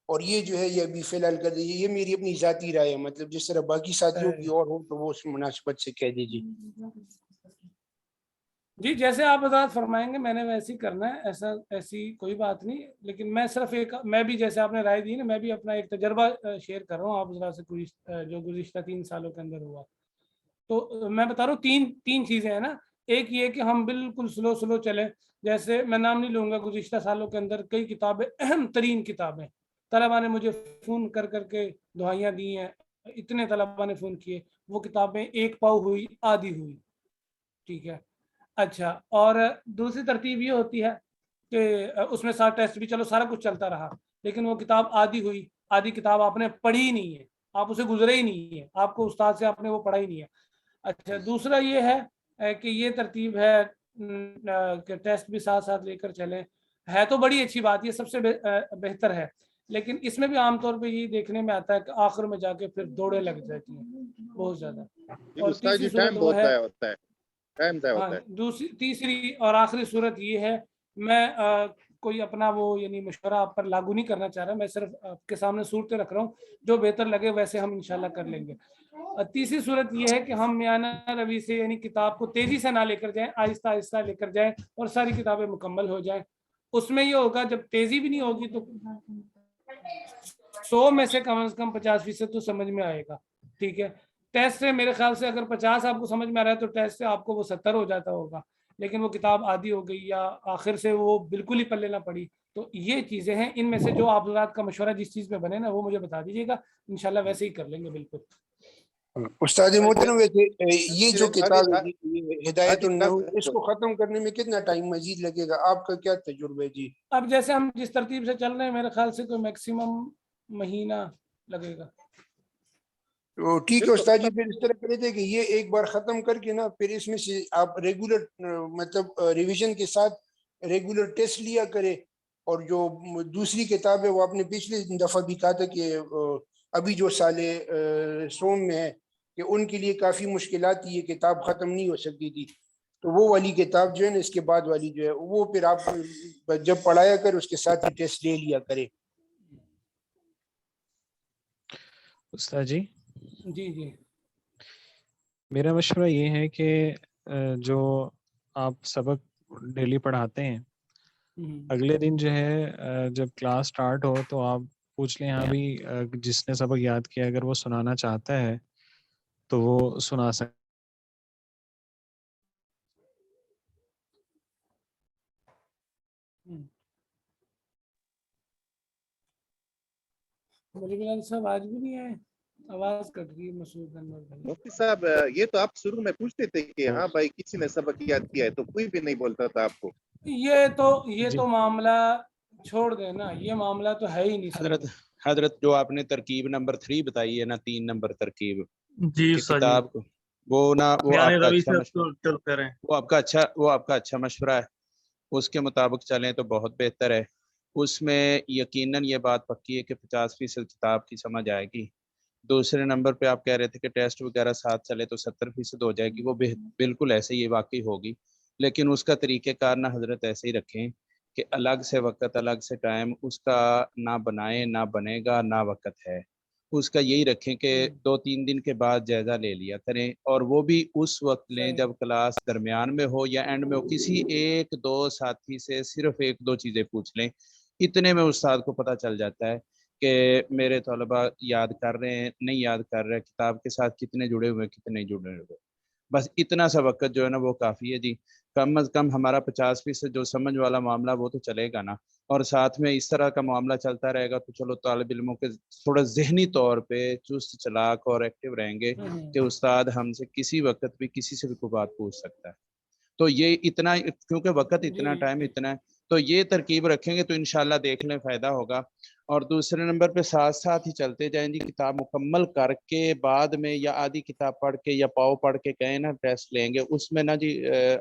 اور یہ جو ہے یہ ابھی فی الحال کر دیجیے، یہ میری اپنی ذاتی رائے ہے، مطلب جس طرح باقی ساتھیوں کی اور ہو تو وہ اس مناسبت سے کہہ دیجیے۔ جی جیسے آپ حضرات فرمائیں گے میں نے ویسے ہی کرنا ہے، ایسی کوئی بات نہیں، لیکن میں صرف میں بھی جیسے آپ نے رائے دی نا، میں بھی اپنا ایک تجربہ شیئر کر رہا ہوں آپ حضرات سے، جو گزشتہ 3 سالوں کے اندر ہوا، تو میں بتا رہا ہوں تین چیزیں ہیں نا، ایک یہ کہ ہم بالکل سلو چلیں، جیسے میں نام نہیں لوں گا، گزشتہ سالوں کے اندر کئی کتابیں، اہم ترین کتابیں، طلباء نے مجھے فون کر کے دعائیاں دی ہیں، اتنے طلباء نے فون کیے، وہ کتابیں ایک پاؤ ہوئی، آدھی ہوئی، ٹھیک ہے، اچھا، اور دوسری ترتیب یہ ہوتی ہے کہ اس میں سارا ٹیسٹ بھی چلو سارا کچھ چلتا رہا، لیکن وہ کتاب آدھی ہوئی، آدھی کتاب آپ نے پڑھی ہی نہیں ہے، آپ اسے گزرے ہی نہیں ہے، آپ کو استاد سے آپ نے وہ پڑھا ہی نہیں ہے۔ اچھا، دوسرا یہ ہے کہ یہ ترتیب ہے کہ ٹیسٹ بھی ساتھ ساتھ لے کر چلیں، ہے تو بڑی اچھی بات، یہ سب سے بہتر ہے، لیکن اس میں بھی عام طور پہ یہ دیکھنے میں آتا ہے کہ آخر میں جا کے پھر دوڑیں لگ جاتی ہیں بہت زیادہ، اور تیسری صورت وہ ہے، تیسری اور آخری صورت یہ ہے، میں کوئی اپنا وہ یعنی مشورہ آپ پر لاگو نہیں کرنا چاہ رہا, میں صرف آپ کے سامنے صورتیں رکھ رہا ہوں, جو بہتر لگے ویسے ہم انشاءاللہ کر لیں گے. تیسری صورت یہ ہے کہ ہم میانہ روی سے یعنی کتاب کو تیزی سے نہ لے کر جائیں, آہستہ آہستہ لے کر جائیں اور ساری کتابیں مکمل ہو جائیں. اس میں یہ ہوگا جب تیزی بھی نہیں ہوگی تو 100 میں سے کم 50% تو سمجھ میں آئے گا. ٹھیک ہے, ٹیسٹ سے میرے خیال سے اگر 50 آپ کو سمجھ میں آ رہا ہے تو ٹیسٹ سے آپ کو وہ 70 ہو جاتا ہوگا, لیکن وہ کتاب آدھی ہو گئی یا آخر سے وہ بالکل ہی پلے نہ پڑی. تو یہ چیزیں ہیں, ان میں سے جو آپ حضرات کا مشورہ جس چیز میں بنے نا وہ مجھے بتا دیجیے گا, انشاءاللہ ویسے ہی کر لیں گے. بالکل استاد محترم, یہ جو کتاب ہے ہدایت النحو, اس کو ختم کرنے میں کتنا ٹائم مزید لگے گا, آپ کا کیا تجربہ ہے جی؟ اب جیسے ہم جس ترتیب سے چل رہے ہیں میرے خیال سے کوئی میکسیمم مہینہ لگے گا. تو ٹھیک ہے استاد جی, پھر اس طرح کرے تھے کہ یہ ایک بار ختم کر کے نا پھر اس میں سے آپ ریگولر مطلب ریویژن کے ساتھ ریگولر ٹیسٹ لیا کرے, اور جو دوسری کتاب ہے وہ آپ نے پچھلی دفعہ بھی کہا تھا کہ ابھی جو سال سوم میں ہے کہ ان کے لیے کافی مشکلات تھی, یہ کتاب ختم نہیں ہو سکتی تھی, تو وہ والی کتاب جو ہے نا اس کے بعد والی جو ہے وہ پھر آپ جب پڑھایا کرے اس کے ساتھ ہی ٹیسٹ لے لیا کرے. استاد جی جی جی, میرا مشورہ یہ ہے کہ جو آپ سبق ڈیلی پڑھاتے ہیں اگلے دن جو ہے جب کلاس سٹارٹ ہو تو آپ پوچھ لیں, ہاں بھی جس نے سبق یاد کیا اگر وہ سنانا چاہتا ہے تو وہ سنا سکتا. صاحب آج بھی نہیں آئے, آواز کٹ رہی ہے. مسعود انور بھائی, مفتی صاحب یہ تو آپ شروع میں پوچھتے تھے کہ ہاں بھائی کسی نے سبق یاد کیا ہے, تو کوئی بھی نہیں بولتا تھا آپ کو. یہ تو معاملہ چھوڑ دیں نا, یہ معاملہ تو ہے ہی نہیں. حضرت جو آپ نے ترکیب نمبر 3 بتائی ہے نا, 3 نمبر ترکیب جی کتاب کو, وہ نا وہ آپ کا اچھا مشورہ, وہ آپ کا اچھا مشورہ ہے, اس کے مطابق چلیں تو بہت بہتر ہے. اس میں یقیناً یہ بات پکی ہے کہ 50% کتاب کی سمجھ آئے گی. دوسرے نمبر پہ آپ کہہ رہے تھے کہ ٹیسٹ وغیرہ ساتھ چلے تو 70% ہو جائے گی, وہ بالکل ایسے ہی واقعی ہوگی, لیکن اس کا طریقہ کار نہ حضرت ایسے ہی رکھیں کہ الگ سے وقت الگ سے ٹائم اس کا نہ بنائیں, نہ بنے گا, نہ وقت ہے. اس کا یہی رکھیں کہ 2-3 دن کے بعد جائزہ لے لیا کریں, اور وہ بھی اس وقت لیں جب کلاس درمیان میں ہو یا اینڈ میں ہو. کسی 1-2 ساتھی سے صرف 1-2 چیزیں پوچھ لیں, اتنے میں استاد کو پتہ چل جاتا ہے کہ میرے طلباء یاد کر رہے ہیں نہیں یاد کر رہے, کتاب کے ساتھ کتنے جڑے ہوئے کتنے نہیں جڑے ہوئے. بس اتنا سا وقت جو ہے نا وہ کافی ہے جی. کم از کم ہمارا 50% جو سمجھ والا معاملہ وہ تو چلے گا نا, اور ساتھ میں اس طرح کا معاملہ چلتا رہے گا تو چلو طالب علموں کے تھوڑا ذہنی طور پہ چست چلاک اور ایکٹیو رہیں گے کہ استاد ہم سے کسی وقت بھی کسی سے بھی کوئی بات پوچھ سکتا ہے. تو یہ اتنا, کیونکہ وقت اتنا, ٹائم اتنا ہے, تو یہ ترکیب رکھیں گے تو انشاءاللہ دیکھ لیں فائدہ ہوگا. اور دوسرے نمبر پہ ساتھ ساتھ ہی چلتے جائیں جی. کتاب مکمل کر کے بعد میں یا آدھی کتاب پڑھ کے یا پاؤ پڑھ کے کہیں نا ٹیسٹ لیں گے, اس میں نا جی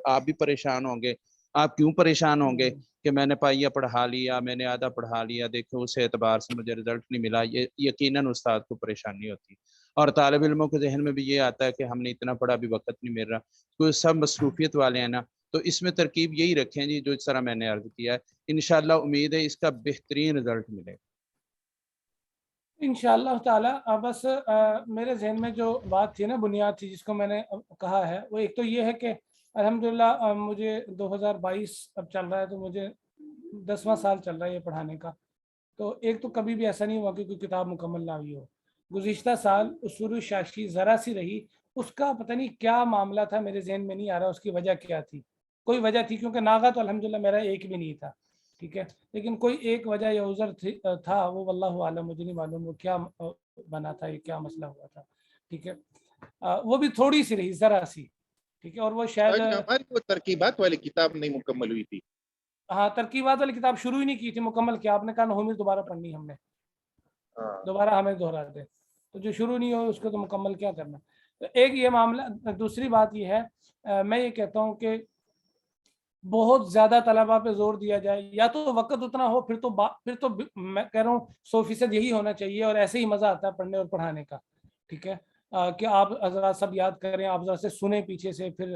آپ بھی پریشان ہوں گے. آپ کیوں پریشان ہوں گے کہ میں نے پائیا پڑھا لیا, میں نے آدھا پڑھا لیا, دیکھو اس اعتبار سے مجھے رزلٹ نہیں ملا. یہ یقیناً استاد کو پریشانی ہوتی ہے, اور طالب علموں کے ذہن میں بھی یہ آتا ہے کہ ہم نے اتنا پڑھا ابھی وقت نہیں مل رہا. تو سب مصروفیت والے ہیں نا, تو اس میں ترکیب یہی رکھیں جی جو اس طرح میں نے عرض کیا ہے. انشاءاللہ امید ہے اس کا بہترین رزلٹ ملے گا انشاءاللہ تعالی. بس میرے ذہن میں جو بات تھی نا, بنیاد تھی جس کو میں نے کہا ہے, وہ ایک تو یہ ہے کہ الحمدللہ مجھے 2022 اب چل رہا ہے, تو مجھے 10واں سال چل رہا ہے یہ پڑھانے کا. تو ایک تو کبھی بھی ایسا نہیں ہوا کہ کوئی کتاب مکمل نہ ہوئی ہو. گزشتہ سال اصول شاشی ذرا سی رہی, اس کا پتہ نہیں کیا معاملہ تھا, میرے ذہن میں نہیں آ رہا اس کی وجہ کیا تھی. کوئی وجہ تھی, کیونکہ ناغہ تو الحمدللہ میرا ایک بھی نہیں تھا, ٹھیک ہے, لیکن کوئی ایک وجہ یا عذر تھا, وہ واللہ عالم, مجھے نہیں معلوم وہ کیا بنا تھا, یہ کیا مسئلہ ہوا تھا, ٹھیک ہے. وہ بھی تھوڑی سی رہی, ذرا سی, ٹھیک ہے. اور وہ شاید ہماری وہ ترکیبات والی کتاب نہیں مکمل ہوئی تھی. ہاں, ترکیبات والی کتاب شروع ہی نہیں کی تھی, مکمل کیا. آپ نے کہا نحومی دوبارہ پڑھنی ہم نے, دوبارہ ہمیں دہرا دے, تو جو شروع نہیں ہو اس کو تو مکمل کیا کرنا. تو ایک یہ معاملہ. دوسری بات یہ ہے, میں یہ کہتا ہوں کہ بہت زیادہ طلباء پہ زور دیا جائے, یا تو وقت اتنا ہو, پھر تو میں کہہ رہا ہوں 100% یہی ہونا چاہیے, اور ایسے ہی مزہ آتا ہے پڑھنے اور پڑھانے کا, ٹھیک ہے, کہ آپ حضرات سب یاد کریں, آپ حضرات سے سنیں پیچھے سے, پھر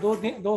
2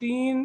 3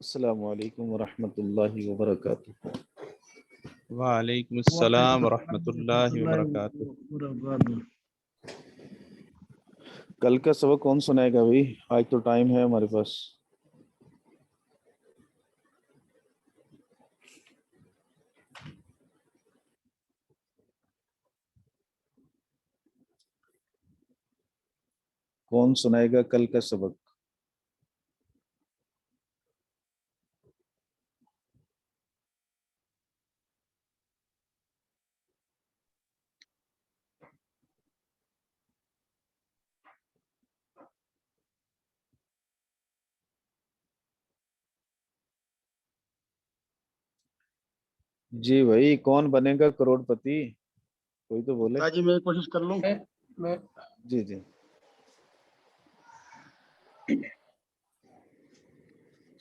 السلام علیکم ورحمۃ اللہ وبرکاتہ۔ وعلیکم السلام ورحمۃ اللہ وبرکاتہ۔ کل کا سبق کون سنائے گا بھائی؟ آج تو ٹائم ہے ہمارے پاس۔ کون سنائے گا کل کا سبق؟ جی بھائی، کون بنے گا کروڑ پتی؟ کوئی تو بولے۔ جی میں کوشش کر لوں۔ جی جی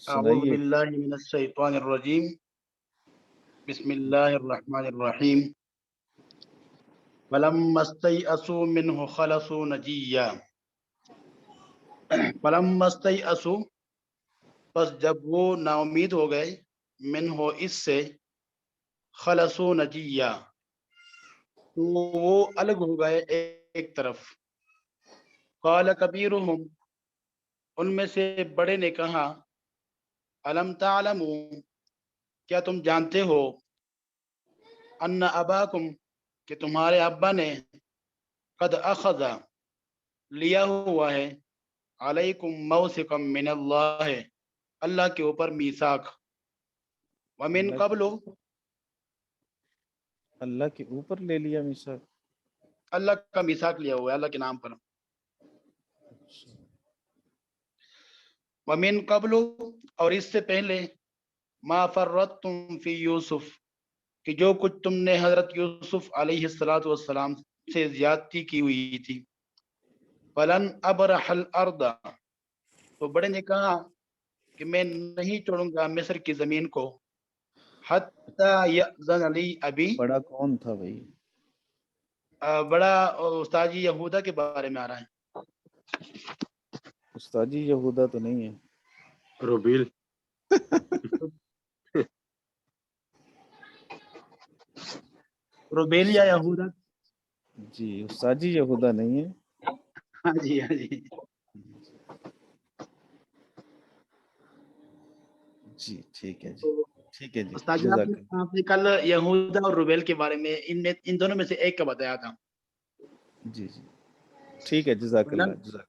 اعوذ سنائیے۔ باللہ من الشیطان الرجیم، بسم اللہ الرحمن الرحیم۔ فلما استيئسوا منه خلصوا نجيا، فلما استيئسوا، پس جب وہ نا امید ہو گئے، منہ اس سے، خلصوا نجیہ، تو وہ الگ ہو گئے ایک طرف۔ قال کبیرہم، ان میں سے بڑے نے کہا، الم تعلموا، کیا تم جانتے ہو، ان اباکم، کہ تمہارے ابا نے، قد اخذ، لیا ہوا ہے، علیکم موثقا من اللہ، اللہ کے اوپر میثاق، ومن قبل، اللہ کے اوپر لے لیا میثاق؟ اللہ کا میثاق لیا ہوا ہے اللہ کے نام پر، ومن قبل، اور اس سے پہلے، ما فرطتم فی یوسف، کہ جو کچھ تم نے حضرت یوسف علیہ السلام سے زیادتی کی ہوئی تھی، فلن ابرح الارض، تو بڑے نے کہا کہ میں نہیں چھوڑوں گا مصر کی زمین کو، حتی یأذن لی ابی، بڑا کون تھا بھائی؟ بڑا استاد جی یہودا کے بارے میں آ رہا ہے۔ استاد جی یہودا تو نہیں ہے؟ روبیل، روبیل یا یہودا؟ جی استاد جی یہودا نہیں ہے۔ ہاں جی ہاں جی جی ٹھیک ہے جی، ٹھیک ہے جی، استاد جی، جزاک اللہ۔ آپ نے کل یہودا اور روبیل کے بارے میں ان دونوں میں سے ایک کا بتایا تھا۔ جی جی ٹھیک ہے، جزاک اللہ، جزاک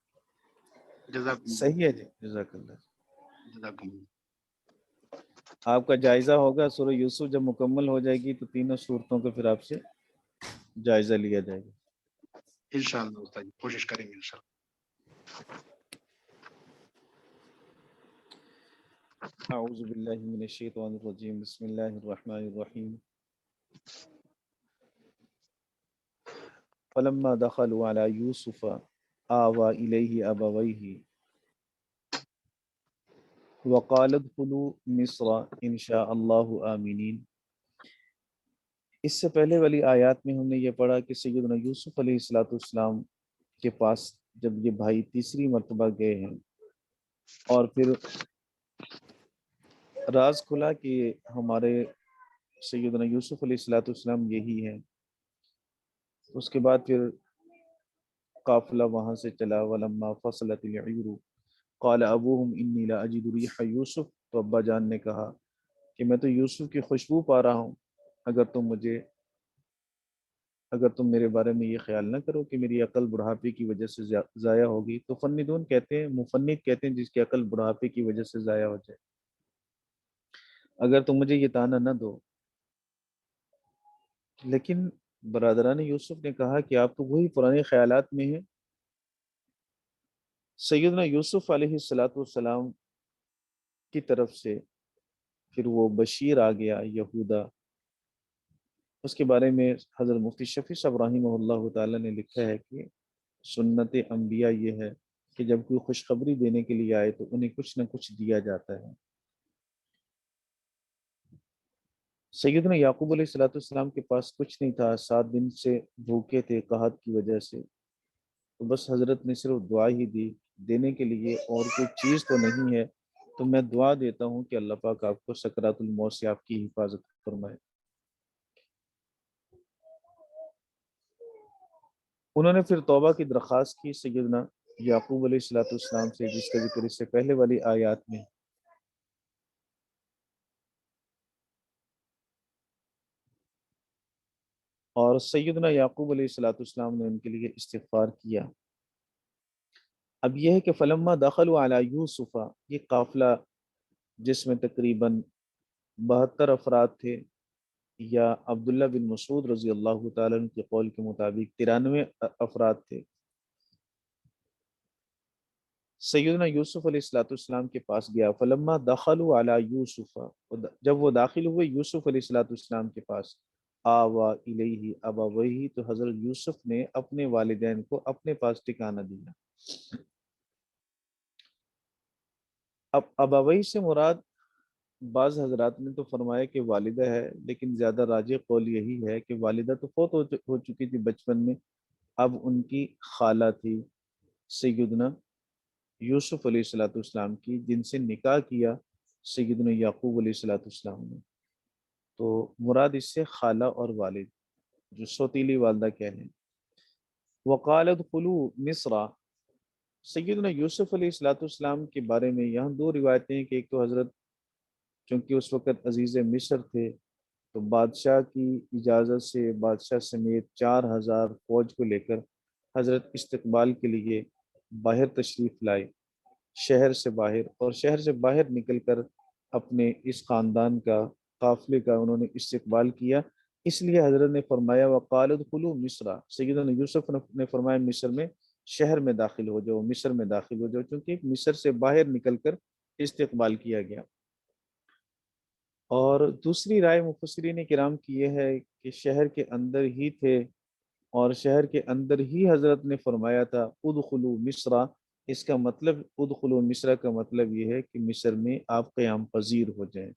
جزاکم صحیح ہے جی، جزاک اللہ۔ جزاکم۔ آپ کا جائزہ ہوگا سورہ یوسف جب مکمل ہو جائے گی تو تینوں صورتوں کا پھر آپ سے جائزہ لیا جائے گا۔ انشاءاللہ استاد جی کوشش کریں گے انشاءاللہ۔ اعوذ باللہ من الشیطان الرجیم، بسم اللہ الرحمن الرحیم۔ فلما دخلوا على یوسف آوى الیہ ابویہ وقال ادخلوا مصر ان شاء اللہ آمنین۔ اس سے پہلے والی آیات میں ہم نے یہ پڑھا کہ سیدنا یوسف علیہ السلام کے پاس جب یہ بھائی تیسری مرتبہ گئے ہیں اور پھر راز کھلا کہ ہمارے سیدنا یوسف علیہ السلام یہی ہیں، اس کے بعد پھر قافلہ وہاں سے چلا، ولما فصلت العیر قال ابوہم انی لا اجد ریح یوسف، تو ابا جان نے کہا کہ میں تو یوسف کی خوشبو پا رہا ہوں، اگر تم میرے بارے میں یہ خیال نہ کرو کہ میری عقل بڑھاپے کی وجہ سے ضائع ہوگی۔ تو فندون کہتے ہیں، مفند کہتے ہیں جس کی عقل بڑھاپے کی وجہ سے ضائع ہو جائے، اگر تم مجھے یہ تانا نہ دو۔ لیکن برادران یوسف نے کہا کہ آپ تو وہی پرانے خیالات میں ہیں۔ سیدنا یوسف علیہ السلام کی طرف سے پھر وہ بشیر آ گیا یہودا، اس کے بارے میں حضرت مفتی شفیع صاحب رحمہ اللہ تعالی نے لکھا ہے کہ سنت انبیاء یہ ہے کہ جب کوئی خوشخبری دینے کے لیے آئے تو انہیں کچھ نہ کچھ دیا جاتا ہے۔ سیدنا یعقوب علیہ السلام کے پاس کچھ نہیں تھا، 7 دن سے بھوکے تھے قحط کی وجہ سے، تو بس حضرت نے صرف دعا ہی دی دینے کے لیے، اور کوئی چیز تو نہیں ہے تو میں دعا دیتا ہوں کہ اللہ پاک آپ کو سکرات الموت سے آپ کی حفاظت فرمائے۔ انہوں نے پھر توبہ کی درخواست کی سیدنا یعقوب علیہ السلام سے، جس کا ذکر اس سے پہلے والی آیات میں۔ اور سیدنا یعقوب علیہ السلام نے ان کے لیے استغفار کیا۔ اب یہ ہے کہ فلما دخلوا علی یوسف، یہ قافلہ جس میں تقریباً 72 افراد تھے، یا عبداللہ بن مسعود رضی اللہ تعالیٰ عنہ کے قول کے مطابق 93 افراد تھے، سیدنا یوسف علیہ السلام کے پاس گیا۔ فلما دخلوا علی یوسف، جب وہ داخل ہوئے یوسف علیہ السلام کے پاس، آوا الیہ ابویہ، تو حضرت یوسف نے اپنے والدین کو اپنے پاس ٹھکانہ دیا۔ اب ابویہ سے مراد بعض حضرات نے تو فرمایا کہ والدہ ہے، لیکن زیادہ راجح قول یہی ہے کہ والدہ تو فوت ہو چکی تھی بچپن میں، اب ان کی خالہ تھی سیدنا یوسف علیہ السلام کی، جن سے نکاح کیا سیدنا یعقوب علیہ السلام نے۔ تو مراد اس سے خالہ اور والد، جو سوتیلی والدہ کہیں۔ وقال ادخلوا مصر، سیدنا یوسف علیہ السلام کے بارے میں یہاں دو روایتیں ہیں کہ ایک تو حضرت چونکہ اس وقت عزیز مصر تھے، تو بادشاہ کی اجازت سے بادشاہ سمیت 4000 فوج کو لے کر حضرت استقبال کے لیے باہر تشریف لائے، شہر سے باہر، اور شہر سے باہر نکل کر اپنے اس خاندان کا، قافلے کا انہوں نے استقبال کیا۔ اس لیے حضرت نے فرمایا وقال ادخلوا مصر، سیدنا یوسف نے فرمایا مصر میں، شہر میں داخل ہو جاؤ، مصر میں داخل ہو جاؤ، چونکہ مصر سے باہر نکل کر استقبال کیا گیا۔ اور دوسری رائے مفسرین کرام کی یہ ہے کہ شہر کے اندر ہی تھے، اور شہر کے اندر ہی حضرت نے فرمایا تھا ادخلوا مصر، اس کا مطلب ادخلوا مصر کا مطلب یہ ہے کہ مصر میں آپ قیام پذیر ہو جائیں،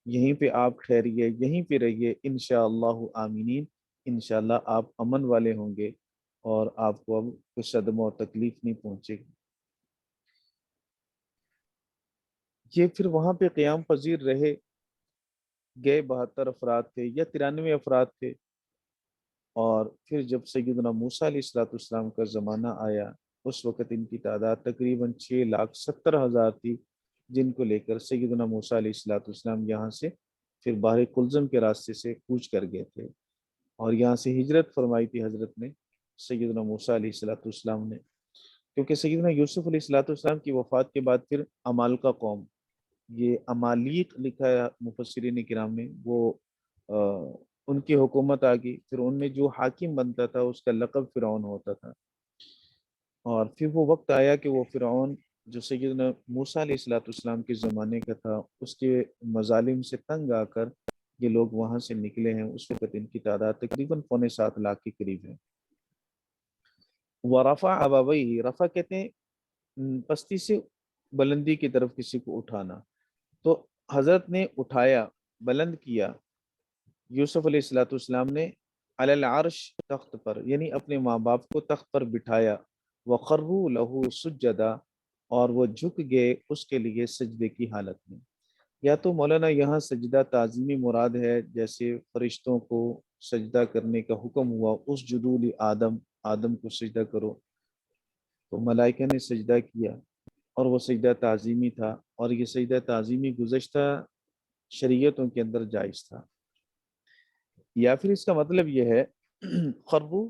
یہیں پہ آپ ٹھہریے، یہیں پہ رہیے، انشاءاللہ آمینین، انشاءاللہ آپ امن والے ہوں گے اور آپ کو اب کوئی صدمہ اور تکلیف نہیں پہنچے گی۔ یہ پھر وہاں پہ قیام پذیر رہے، گئے 72 افراد تھے یا 93 افراد تھے، اور پھر جب سیدنا موسیٰ علیہ السلام کا زمانہ آیا، اس وقت ان کی تعداد تقریباً 6,70,000 تھی، جن کو لے کر سیدنا موسیٰ علیہ السلام یہاں سے پھر باہر کلزم کے راستے سے کوچ کر گئے تھے، اور یہاں سے ہجرت فرمائی تھی حضرت نے، سیدنا موسیٰ علیہ السلام نے، کیونکہ سیدنا یوسف علیہ السلام کی وفات کے بعد پھر عمالقہ قوم، یہ عمالیق لکھا ہے مفسرین کرام نے، وہ ان کی حکومت آ گئی، پھر ان میں جو حاکم بنتا تھا اس کا لقب فرعون ہوتا تھا، اور پھر وہ وقت آیا کہ وہ فرعون جو سیدنا موسیٰ علیہ السلام کے زمانے کا تھا، اس کے مظالم سے تنگ آ کر یہ لوگ وہاں سے نکلے ہیں۔ اس وقت ان کی تعداد تقریباً 7.25 لاکھ کے قریب ہے۔ ورفع ابویہ، رفع کہتے ہیں پستی سے بلندی کی طرف کسی کو اٹھانا، تو حضرت نے اٹھایا، بلند کیا یوسف علیہ السلام نے، علی العرش، تخت پر، یعنی اپنے ماں باپ کو تخت پر بٹھایا، وخروا لہ سجدا، اور وہ جھک گئے اس کے لیے سجدے کی حالت میں۔ یا تو مولانا یہاں سجدہ تعظیمی مراد ہے، جیسے فرشتوں کو سجدہ کرنے کا حکم ہوا، اس جدول آدم کو سجدہ کرو، تو ملائکہ نے سجدہ کیا، اور وہ سجدہ تعظیمی تھا، اور یہ سجدہ تعظیمی گزشتہ شریعتوں کے اندر جائز تھا۔ یا پھر اس کا مطلب یہ ہے خروا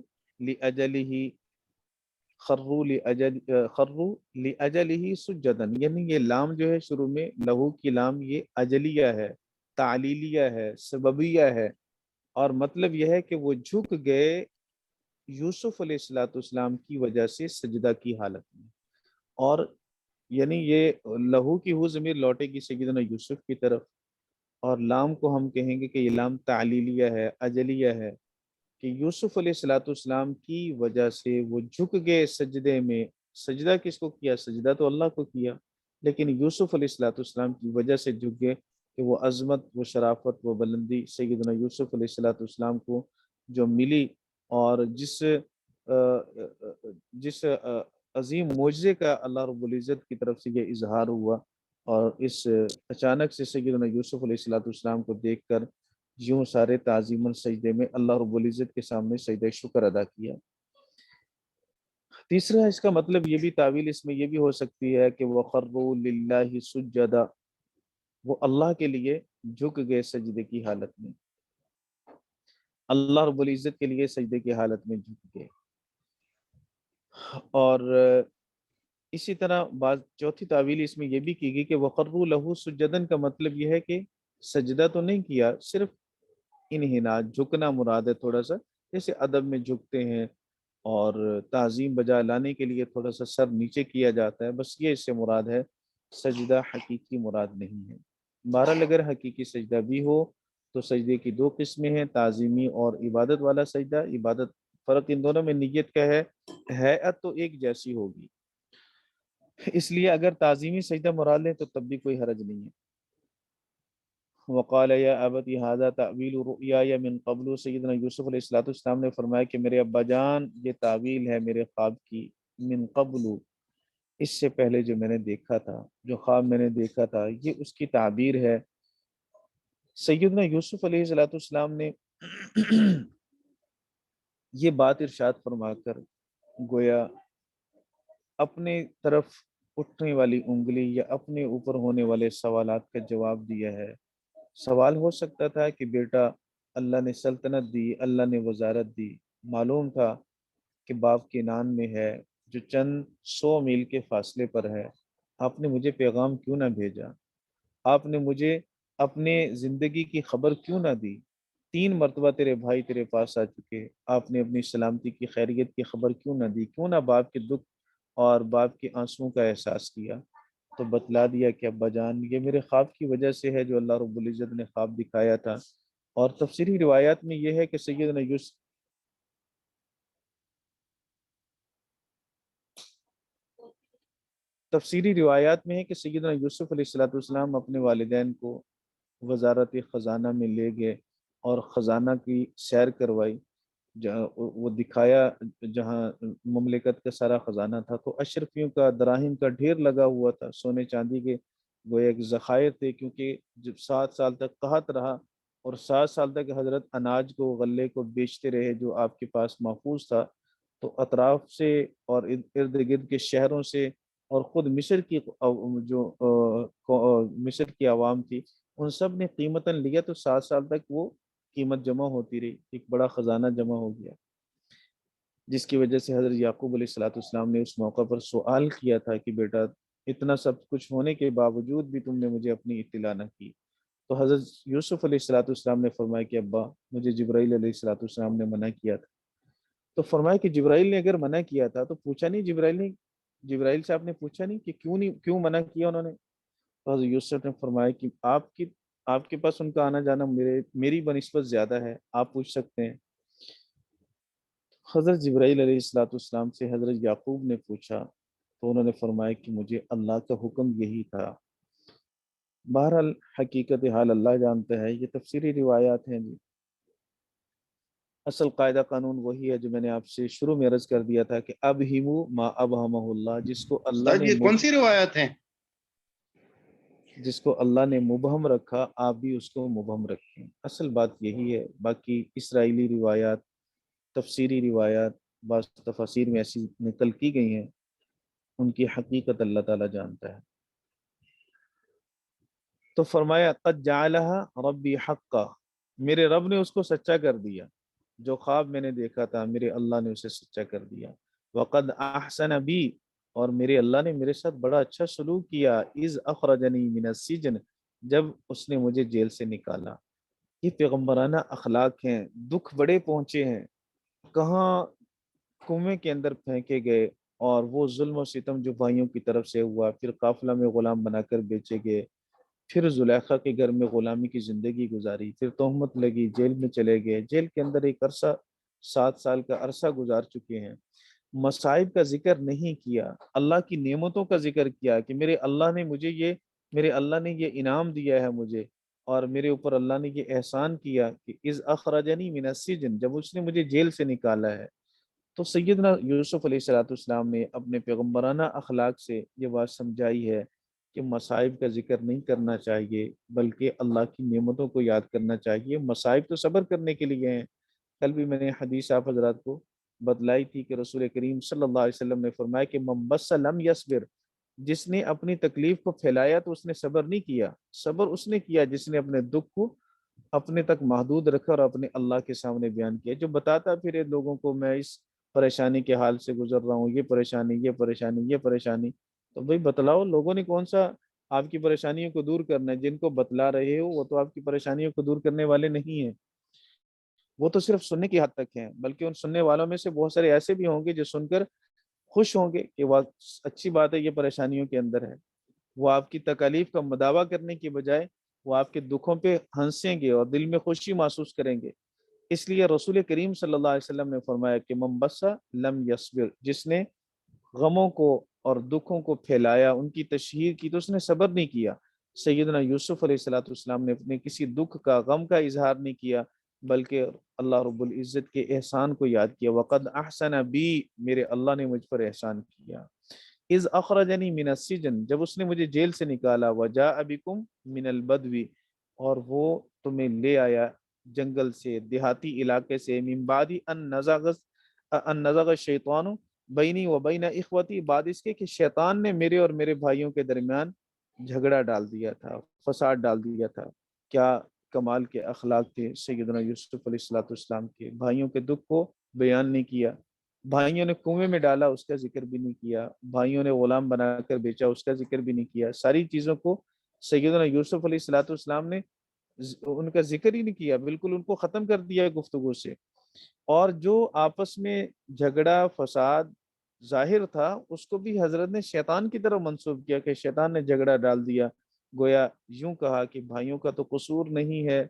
لأجلہ سجدا، یعنی یہ لام جو ہے شروع میں لہو کی لام، یہ اجلیہ ہے، تعلیلیہ ہے، سببیہ ہے، اور مطلب یہ ہے کہ وہ جھک گئے یوسف علیہ السلام کی وجہ سے سجدہ کی حالت میں، اور یعنی یہ لہو کی ہو ضمیر لوٹے گی سیدنا یوسف کی طرف، اور لام کو ہم کہیں گے کہ یہ لام تعلیلیہ ہے، اجلیہ ہے، کہ یوسف علیہ السلام کی وجہ سے وہ جھک گئے سجدے میں۔ سجدہ کس کو کیا؟ سجدہ تو اللہ کو کیا، لیکن یوسف علیہ السلام کی وجہ سے جھک گئے، کہ وہ عظمت، وہ شرافت، وہ بلندی سیدنا یوسف علیہ السلام کو جو ملی، اور جس عظیم معجزے کا اللہ رب العزت کی طرف سے یہ اظہار ہوا اور اس اچانک سے سیدنا یوسف علیہ السلام کو دیکھ کر یوں سارے تعظیماً سجدے میں اللہ رب العزت کے سامنے سجدہ شکر ادا کیا۔ تیسرا اس کا مطلب یہ بھی تعویل اس میں یہ بھی ہو سکتی ہے کہ وَخَرُّوا لِلَّهِ سُجَّدًا، وہ اللہ کے لیے جھک گئے سجدے کی حالت میں، اللہ رب العزت کے لیے سجدے کی حالت میں جھک گئے۔ اور اسی طرح چوتھی تعویل اس میں یہ بھی کی گئی کہ وَخَرُّوا لَهُ سُجَّدًا کا مطلب یہ ہے کہ سجدہ تو نہیں کیا، صرف انحناء جھکنا مراد ہے، تھوڑا سا جیسے ادب میں جھکتے ہیں اور تعظیم بجا لانے کے لیے تھوڑا سا سر نیچے کیا جاتا ہے، بس یہ اس سے مراد ہے، سجدہ حقیقی مراد نہیں ہے۔ بہرحال اگر حقیقی سجدہ بھی ہو تو سجدے کی دو قسمیں ہیں، تعظیمی اور عبادت والا سجدہ۔ عبادت، فرق ان دونوں میں نیت کا ہے، ہیئت تو ایک جیسی ہوگی، اس لیے اگر تعظیمی سجدہ مراد لیں تو تب بھی کوئی حرج نہیں ہے۔ وقال یا ابتی ھذا تعویل رؤیای من قبل، سیدنا یوسف علیہ السلام نے فرمایا کہ میرے ابا جان یہ تعویل ہے میرے خواب کی، من قبل، اس سے پہلے جو میں نے دیکھا تھا، جو خواب میں نے دیکھا تھا یہ اس کی تعبیر ہے۔ سیدنا یوسف علیہ السلام نے یہ بات ارشاد فرما کر گویا اپنے طرف اٹھنے والی انگلی یا اپنے اوپر ہونے والے سوالات کا جواب دیا ہے۔ سوال ہو سکتا تھا کہ بیٹا اللہ نے سلطنت دی، اللہ نے وزارت دی، معلوم تھا کہ باپ کے نان میں ہے جو چند 100 میل کے فاصلے پر ہے، آپ نے مجھے پیغام کیوں نہ بھیجا؟ آپ نے مجھے اپنے زندگی کی خبر کیوں نہ دی؟ 3 مرتبہ تیرے بھائی تیرے پاس آ چکے، آپ نے اپنی سلامتی کی خیریت کی خبر کیوں نہ دی؟ کیوں نہ باپ کے دکھ اور باپ کے آنسوؤں کا احساس کیا؟ تو بتلا دیا کہ ابا جان یہ میرے خواب کی وجہ سے ہے جو اللہ رب العزت نے خواب دکھایا تھا۔ اور تفسیری روایات میں یہ ہے کہ سیدنا یوسف علیہ السلام اپنے والدین کو وزارت خزانہ میں لے گئے اور خزانہ کی سیر کروائی، جہاں وہ دکھایا جہاں مملکت کا سارا خزانہ تھا، تو اشرفیوں کا دراہم کا ڈھیر لگا ہوا تھا، سونے چاندی کے وہ ایک ذخائر تھے، کیونکہ جب 7 سال تک قحط رہا اور 7 سال تک حضرت اناج کو غلے کو بیچتے رہے جو آپ کے پاس محفوظ تھا، تو اطراف سے اور ارد گرد کے شہروں سے اور خود مصر کی مصر کی عوام تھی ان سب نے قیمتاً لیا، تو 7 سال تک وہ قیمت جمع ہوتی رہی، ایک بڑا خزانہ جمع ہو گیا، جس کی وجہ سے حضرت یعقوب علیہ السلام نے اس موقع پر سوال کیا تھا کہ بیٹا اتنا سب کچھ ہونے کے باوجود بھی تم نے مجھے اپنی اطلاع نہ کی۔ تو حضرت یوسف علیہ السلام نے فرمایا کہ ابا مجھے جبرائیل علیہ السلام نے منع کیا تھا۔ تو فرمایا کہ جبرائیل نے اگر منع کیا تھا تو پوچھا نہیں جبرائیل سے آپ نے پوچھا نہیں کہ کیوں منع کیا انہوں نے؟ تو حضرت یوسف نے فرمایا کہ آپ کے پاس ان کا آنا جانا میری بنسبت زیادہ ہے، آپ پوچھ سکتے ہیں۔ حضرت جبرائیل علیہ السلام سے حضرت یعقوب نے پوچھا تو انہوں نے فرمایا کہ مجھے اللہ کا حکم یہی تھا۔ بہرحال حقیقت حال اللہ جانتا ہے، یہ تفسیری روایات ہیں جی۔ اصل قاعدہ قانون وہی ہے جو میں نے آپ سے شروع میں عرض کر دیا تھا کہ ابہمو ما ابہمہ اللہ، جس کو اللہ نے یہ کون سی روایت ہیں؟ جس کو اللہ نے مبہم رکھا آپ بھی اس کو مبہم رکھیں، اصل بات یہی ہے۔ باقی اسرائیلی روایات، تفسیری روایات بعض تفاسیر میں ایسی نقل کی گئی ہیں، ان کی حقیقت اللہ تعالیٰ جانتا ہے۔ تو فرمایا قد جعلها ربی حقا، میرے رب نے اس کو سچا کر دیا، جو خواب میں نے دیکھا تھا میرے اللہ نے اسے سچا کر دیا۔ وقد احسن بی، اور میرے اللہ نے میرے ساتھ بڑا اچھا سلوک کیا، اذ اخرجنی من السجن، جب اس نے مجھے جیل سے نکالا۔ یہ پیغمبرانہ اخلاق ہیں، دکھ بڑے پہنچے ہیں، کہاں کنویں کے اندر پھینکے گئے، اور وہ ظلم و ستم جو بھائیوں کی طرف سے ہوا، پھر قافلہ میں غلام بنا کر بیچے گئے، پھر زلیخا کے گھر میں غلامی کی زندگی گزاری، پھر تہمت لگی، جیل میں چلے گئے، جیل کے اندر ایک عرصہ 7 سال کا عرصہ گزار چکے ہیں۔ مصائب کا ذکر نہیں کیا، اللہ کی نعمتوں کا ذکر کیا کہ میرے اللہ نے یہ انعام دیا ہے مجھے، اور میرے اوپر اللہ نے یہ احسان کیا کہ اذ اخرجنی من السجن، جب اس نے مجھے جیل سے نکالا ہے۔ تو سیدنا یوسف علیہ السلام نے اپنے پیغمبرانہ اخلاق سے یہ بات سمجھائی ہے کہ مصائب کا ذکر نہیں کرنا چاہیے بلکہ اللہ کی نعمتوں کو یاد کرنا چاہیے۔ مصائب تو صبر کرنے کے لیے ہیں۔ کل بھی میں نے حدیث آپ حضرات کو بتلائی تھی کہ رسول کریم صلی اللہ علیہ وسلم نے فرمایا کہ من بس لم یصبر، جس نے اپنی تکلیف کو پھیلایا تو اس نے صبر نہیں کیا، صبر اس نے کیا جس نے اپنے دکھ کو اپنے تک محدود رکھا اور اپنے اللہ کے سامنے بیان کیا۔ جو بتاتا پھر لوگوں کو میں اس پریشانی کے حال سے گزر رہا ہوں، یہ پریشانی یہ پریشانی یہ پریشانی، تو بھئی بتلاؤ لوگوں نے کون سا آپ کی پریشانیوں کو دور کرنا ہے؟ جن کو بتلا رہے ہو وہ تو آپ کی پریشانیوں کو دور کرنے والے نہیں ہیں، وہ تو صرف سننے کی حد تک ہیں، بلکہ ان سننے والوں میں سے بہت سارے ایسے بھی ہوں گے جو سن کر خوش ہوں گے کہ وہ اچھی بات ہے یہ پریشانیوں کے اندر ہے۔ وہ آپ کی تکالیف کا مداوع کرنے کی بجائے وہ آپ کے دکھوں پہ ہنسیں گے اور دل میں خوشی محسوس کریں گے۔ اس لیے رسول کریم صلی اللہ علیہ وسلم نے فرمایا کہ من بسا لم یصبر، جس نے غموں کو اور دکھوں کو پھیلایا، ان کی تشہیر کی، تو اس نے صبر نہیں کیا۔ سیدنا یوسف علیہ الصلوۃ والسلام نے اپنے کسی دکھ کا غم کا اظہار نہیں کیا بلکہ اللہ رب العزت کے احسان کو یاد کیا۔ وقد احسن بی، میرے اللہ نے مجھ پر احسان کیا۔ اذ اخرجنی من السجن، جب اس نے مجھے جیل سے نکالا، وجاء بکم من البدو، اور وہ تمہیں لے آیا جنگل سے، دیہاتی علاقے سے، من بعد ان نزغ الشیطان بینی و بین اخوتی، بعد اس کے کہ شیطان نے میرے اور میرے بھائیوں کے درمیان جھگڑا ڈال دیا تھا، فساد ڈال دیا تھا۔ کیا کمال کے اخلاق تھے سیدنا یوسف علیہ الصلوۃ والسلام کے۔ بھائیوں کے دکھ کو بیان نہیں کیا، بھائیوں نے کنویں میں ڈالا اس کا ذکر بھی نہیں کیا، بھائیوں نے غلام بنا کر بیچا اس کا ذکر بھی نہیں کیا، ساری چیزوں کو سیدنا یوسف علیہ الصلوۃ والسلام نے ان کا ذکر ہی نہیں کیا، بالکل ان کو ختم کر دیا گفتگو سے۔ اور جو آپس میں جھگڑا فساد ظاہر تھا اس کو بھی حضرت نے شیطان کی طرف منسوب کیا کہ شیطان نے جھگڑا ڈال دیا، گویا یوں کہا کہ بھائیوں کا تو قصور نہیں ہے،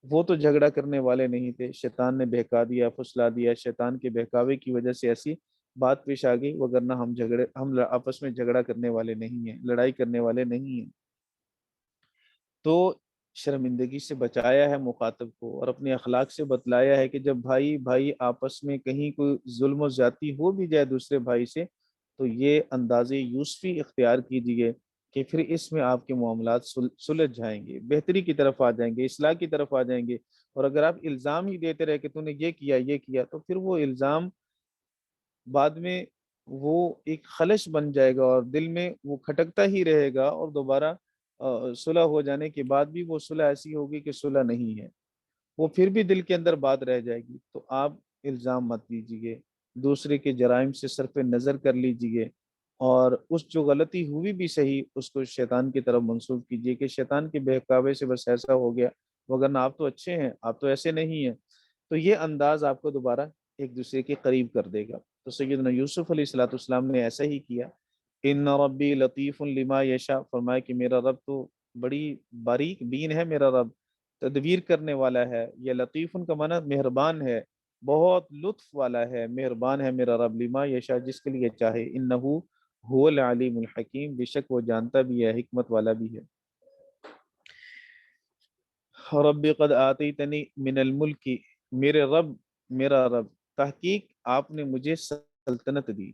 وہ تو جھگڑا کرنے والے نہیں تھے، شیطان نے بہکا دیا، پھسلا دیا، شیطان کے بہکاوے کی وجہ سے ایسی بات پیش آ گئی، وگرنہ ہم آپس میں جھگڑا کرنے والے نہیں ہیں، لڑائی کرنے والے نہیں ہیں۔ تو شرمندگی سے بچایا ہے مخاطب کو اور اپنے اخلاق سے بتلایا ہے کہ جب بھائی آپس میں کہیں کوئی ظلم و زیادتی ہو بھی جائے دوسرے بھائی سے تو یہ انداز یوسفی اختیار کیجیے کہ پھر اس میں آپ کے معاملات سلجھ جائیں گے، بہتری کی طرف آ جائیں گے، اصلاح کی طرف آ جائیں گے۔ اور اگر آپ الزام ہی دیتے رہے کہ تو نے یہ کیا تو پھر وہ الزام بعد میں وہ ایک خلش بن جائے گا اور دل میں وہ کھٹکتا ہی رہے گا، اور دوبارہ صلح ہو جانے کے بعد بھی وہ صلح ایسی ہوگی کہ صلح نہیں ہے، وہ پھر بھی دل کے اندر بات رہ جائے گی۔ تو آپ الزام مت دیجیے، دوسرے کے جرائم سے صرف نظر کر لیجیے، اور اس جو غلطی ہوئی بھی صحیح اس کو شیطان کی طرف منسوب کیجیے کہ شیطان کے بہکاوے سے بس ایسا ہو گیا، وگرنہ آپ تو اچھے ہیں، آپ تو ایسے نہیں ہیں۔ تو یہ انداز آپ کو دوبارہ ایک دوسرے کے قریب کر دے گا۔ تو سیدنا یوسف علیہ الصلوۃ والسلام نے ایسا ہی کیا۔ ان ربی لطیف لما یشاء، فرمایا کہ میرا رب تو بڑی باریک بین ہے، میرا رب تدبیر کرنے والا ہے۔ یہ لطیف کا معنی مہربان ہے، بہت لطف والا ہے، مہربان ہے میرا رب، لما یشاء جس کے لیے چاہے، انہ هو العلیم الحکیم، بے شک وہ جانتا بھی ہے، حکمت والا بھی ہے۔ رب قد آتیتنی من الملک، میرا رب تحقیق آپ نے مجھے سلطنت دی،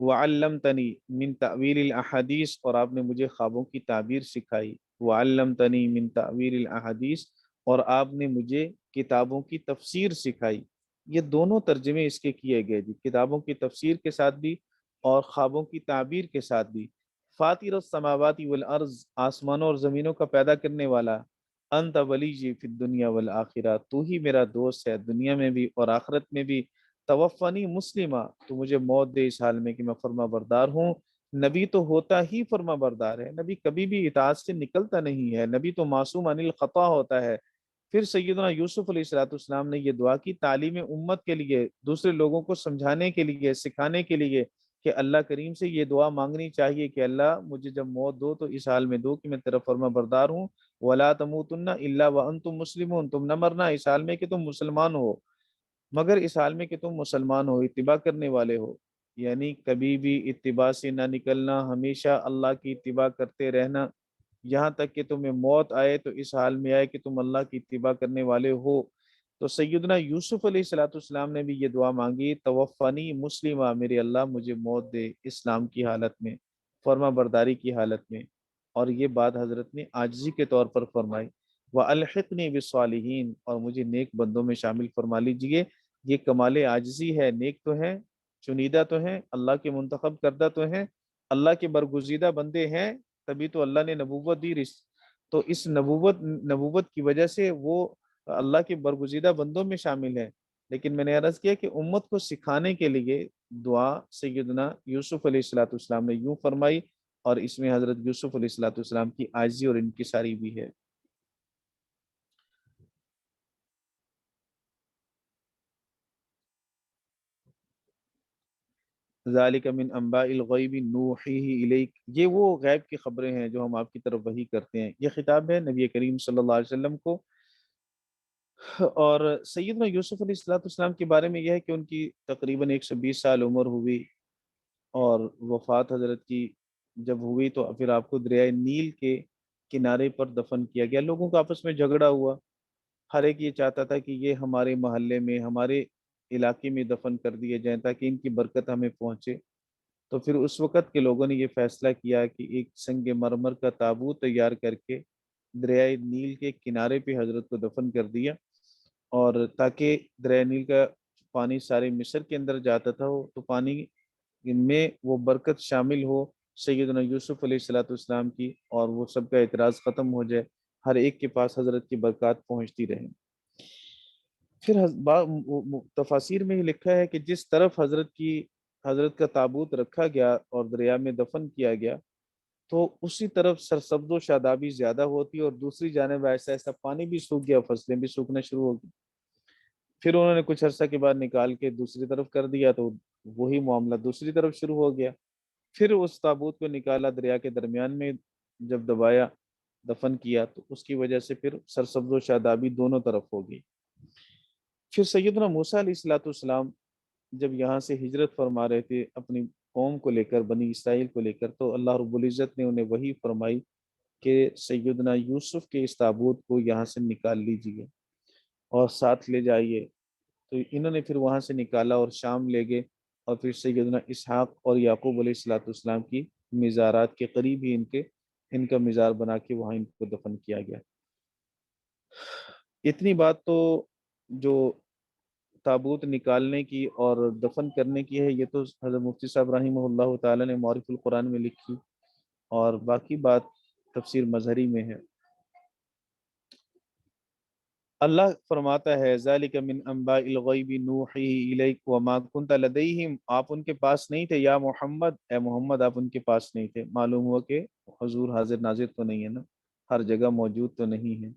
وعلمتنی من تعویل الاحادیث، اور آپ نے مجھے خوابوں کی تعبیر سکھائی، وعلمتنی من تعویل الاحادیث، اور آپ نے مجھے کتابوں کی تفسیر سکھائی۔ یہ دونوں ترجمے اس کے کیے گئے جی، کتابوں کی تفسیر کے ساتھ بھی اور خوابوں کی تعبیر کے ساتھ بھی۔ فاطر السماوات والارض، آسمانوں اور زمینوں کا پیدا کرنے والا، انت ولی فی الدنیا والآخرہ، تو ہی میرا دوست ہے دنیا میں بھی اور آخرت میں بھی۔ توفنی مسلمہ، تو مجھے موت دے اس حال میں کہ میں فرما بردار ہوں۔ نبی تو ہوتا ہی فرما بردار ہے، نبی کبھی بھی اطاعت سے نکلتا نہیں ہے، نبی تو معصوم عن الخطا ہوتا ہے۔ پھر سیدنا یوسف علیہ الصلوۃ والسلام نے یہ دعا کی تعلیم امت کے لیے، دوسرے لوگوں کو سمجھانے کے لیے، سکھانے کے لیے کہ اللہ کریم سے یہ دعا مانگنی چاہیے کہ اللہ مجھے جب موت دو تو اس حال میں دو کہ میں تیرا فرما بردار ہوں۔ وَلَا تَمُوتُنَّ إِلَّا وَأَنْتُمْ مُسْلِمُونَ، تم نہ مرنا اس حال میں کہ تم مسلمان ہو، مگر اس حال میں کہ تم مسلمان ہو، اتباع کرنے والے ہو، یعنی کبھی بھی اتباع سے نہ نکلنا، ہمیشہ اللہ کی اتباع کرتے رہنا، یہاں تک کہ تمہیں موت آئے تو اس حال میں آئے کہ تم اللہ کی اتباع کرنے والے ہو۔ تو سیدنا یوسف علیہ الصلوۃ والسلام نے بھی یہ دعا مانگی، توفنی مسلمہ، میرے اللہ مجھے موت دے اسلام کی حالت میں، فرما برداری کی حالت میں۔ اور یہ بات حضرت نے عاجزی کے طور پر فرمائی. وَأَلْحِقْنِي بِالصَّالِحِينَ، اور مجھے نیک بندوں میں شامل فرما لیجئے. یہ کمال عاجزی ہے. نیک تو ہیں، چنیدہ تو ہیں، اللہ کے منتخب کردہ تو ہیں، اللہ کے برگزیدہ بندے ہیں، تبھی تو اللہ نے نبوت دی. تو اس نبوت کی وجہ سے وہ اللہ کے برگزیدہ بندوں میں شامل ہیں. لیکن میں نے عرض کیا کہ امت کو سکھانے کے لیے دعا سیدنا یوسف علیہ الصلوۃ والسلام نے یوں فرمائی، اور اس میں حضرت یوسف علیہ الصلوۃ والسلام کی عاجزی اور انکساری بھی ہے. ذالک من انباء الغیب نوحیہ الیک، یہ وہ غیب کی خبریں ہیں جو ہم آپ کی طرف وحی کرتے ہیں. یہ خطاب ہے نبی کریم صلی اللہ علیہ وسلم کو. اور سیدنا یوسف علیہ الصلوۃ والسلام کے بارے میں یہ ہے کہ ان کی تقریباً 120 سال عمر ہوئی، اور وفات حضرت کی جب ہوئی تو پھر آپ کو دریائے نیل کے کنارے پر دفن کیا گیا. لوگوں کا آپس میں جھگڑا ہوا، ہر ایک یہ چاہتا تھا کہ یہ ہمارے محلے میں، ہمارے علاقے میں دفن کر دیے جائیں تاکہ ان کی برکت ہمیں پہنچے. تو پھر اس وقت کے لوگوں نے یہ فیصلہ کیا کہ ایک سنگ مرمر کا تابوت تیار کر کے دریائے نیل کے کنارے پہ حضرت کو دفن کر دیا، اور تاکہ دریائے نیل کا پانی سارے مصر کے اندر جاتا تھا تو پانی میں وہ برکت شامل ہو سیدنا یوسف علیہ الصلوۃ والسلام کی، اور وہ سب کا اعتراض ختم ہو جائے، ہر ایک کے پاس حضرت کی برکات پہنچتی رہیں. پھر تفاسیر میں ہی لکھا ہے کہ جس طرف حضرت کا تابوت رکھا گیا اور دریا میں دفن کیا گیا تو اسی طرف سرسبز و شادابی زیادہ ہوتی، اور دوسری جانب ایسا ایسا پانی بھی سوکھ گیا، فصلیں بھی سوکھنا شروع ہو گئی. پھر انہوں نے کچھ عرصہ کے بعد نکال کے دوسری طرف کر دیا تو وہی معاملہ دوسری طرف شروع ہو گیا. پھر اس تابوت کو نکالا، دریا کے درمیان میں جب دبایا، دفن کیا، تو اس کی وجہ سے پھر سرسبز و شادابی دونوں طرف ہو گئی. پھر سیدنا موسیٰ علیہ الصلوۃ والسلام جب یہاں سے ہجرت فرما رہے تھے اپنی قوم کو لے کر، بنی اسرائیل کو لے کر، تو اللہ رب العزت نے انہیں وحی فرمائی کہ سیدنا یوسف کے اس تابوت کو یہاں سے نکال لیجئے اور ساتھ لے جائیے. تو انہوں نے پھر وہاں سے نکالا اور شام لے گئے، اور پھر سیدنا اسحاق اور یعقوب علیہ الصلوۃ والسلام کی مزارات کے قریب ہی ان کا مزار بنا کے وہاں ان کو دفن کیا گیا. اتنی بات تو جو تابوت نکالنے کی اور دفن کرنے کی ہے، یہ تو حضرت مفتی صاحب رحمہ اللہ تعالی نے معارف القرآن میں لکھی، اور باقی بات تفسیر مظہری میں ہے. اللہ فرماتا ہے ذالک من انباء الغیب نوحیہ الیک وما کنت لدیہم، آپ ان کے پاس نہیں تھے یا محمد، اے محمد آپ ان کے پاس نہیں تھے. معلوم ہوا کہ حضور حاضر ناظر تو نہیں ہے نا، ہر جگہ موجود تو نہیں ہے.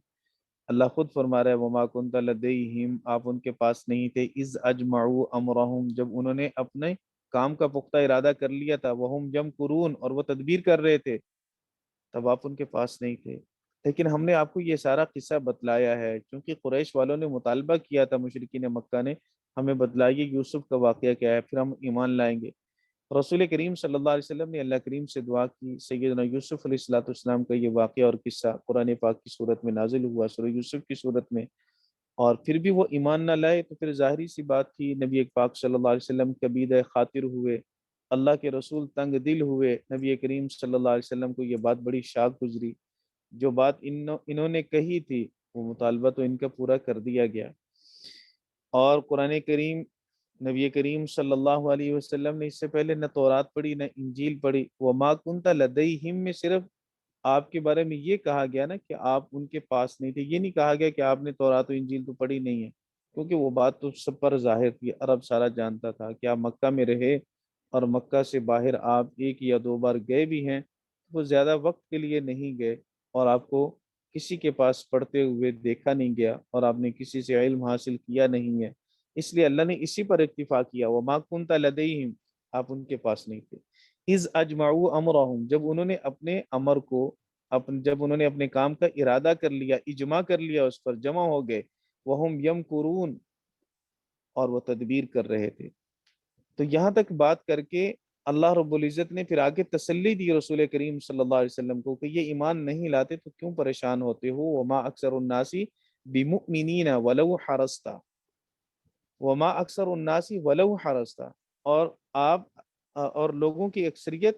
اللہ خود فرما رہا ہے وما کنت لدیہم، آپ ان کے پاس نہیں تھے، اذ اجمعوا امرہم، جب انہوں نے اپنے کام کا پختہ ارادہ کر لیا تھا، وہم یمکرون، اور وہ تدبیر کر رہے تھے، تب آپ ان کے پاس نہیں تھے. لیکن ہم نے آپ کو یہ سارا قصہ بتلایا ہے کیونکہ قریش والوں نے مطالبہ کیا تھا، مشرکین مکہ نے، ہمیں بتلائیے یوسف کا واقعہ کیا ہے، پھر ہم ایمان لائیں گے. رسول کریم صلی اللہ علیہ وسلم نے اللہ کریم سے دعا کی، سیدنا یوسف علیہ الصلوۃ والسلام کا یہ واقعہ اور قصہ قرآن پاک کی صورت میں نازل ہوا، سورہ یوسف کی صورت میں، اور پھر بھی وہ ایمان نہ لائے تو پھر ظاہری سی بات تھی، نبی پاک صلی اللہ علیہ وسلم کبیدہ خاطر ہوئے، اللہ کے رسول تنگ دل ہوئے. نبی کریم صلی اللہ علیہ وسلم کو یہ بات بڑی شاق گزری، جو بات انہوں نے کہی تھی وہ مطالبہ تو ان کا پورا کر دیا گیا. اور قرآن کریم، نبی کریم صلی اللہ علیہ وسلم نے اس سے پہلے نہ تورات پڑھی نہ انجیل پڑھی. وما کنت لدیہم میں صرف آپ کے بارے میں یہ کہا گیا نا کہ آپ ان کے پاس نہیں تھے، یہ نہیں کہا گیا کہ آپ نے تورات و انجیل تو پڑھی نہیں ہے، کیونکہ وہ بات تو سب پر ظاہر تھی، عرب سارا جانتا تھا کہ آپ مکہ میں رہے اور مکہ سے باہر آپ ایک یا دو بار گئے بھی ہیں، وہ زیادہ وقت کے لیے نہیں گئے، اور آپ کو کسی کے پاس پڑھتے ہوئے دیکھا نہیں گیا، اور آپ نے کسی سے علم حاصل کیا نہیں ہے، اس لیے اللہ نے اسی پر اکتفا کیا. وما کنت لدیہم، آپ ان کے پاس نہیں تھے. اذ اجمعوا امرہم، جب انہوں نے اپنے امر کو، جب انہوں نے اپنے کام کا ارادہ کر لیا، اجماع کر لیا، اس پر جمع ہو گئے، وہم یمکرون، اور وہ تدبیر کر رہے تھے. تو یہاں تک بات کر کے اللہ رب العزت نے پھر آگے تسلی دی رسول کریم صلی اللہ علیہ وسلم کو کہ یہ ایمان نہیں لاتے تو کیوں پریشان ہوتے ہو. وما اکثر الناس بمؤمنین ولو حرصت، وما اکثر الناس ولو حرصت، اور آپ اور لوگوں کی اکثریت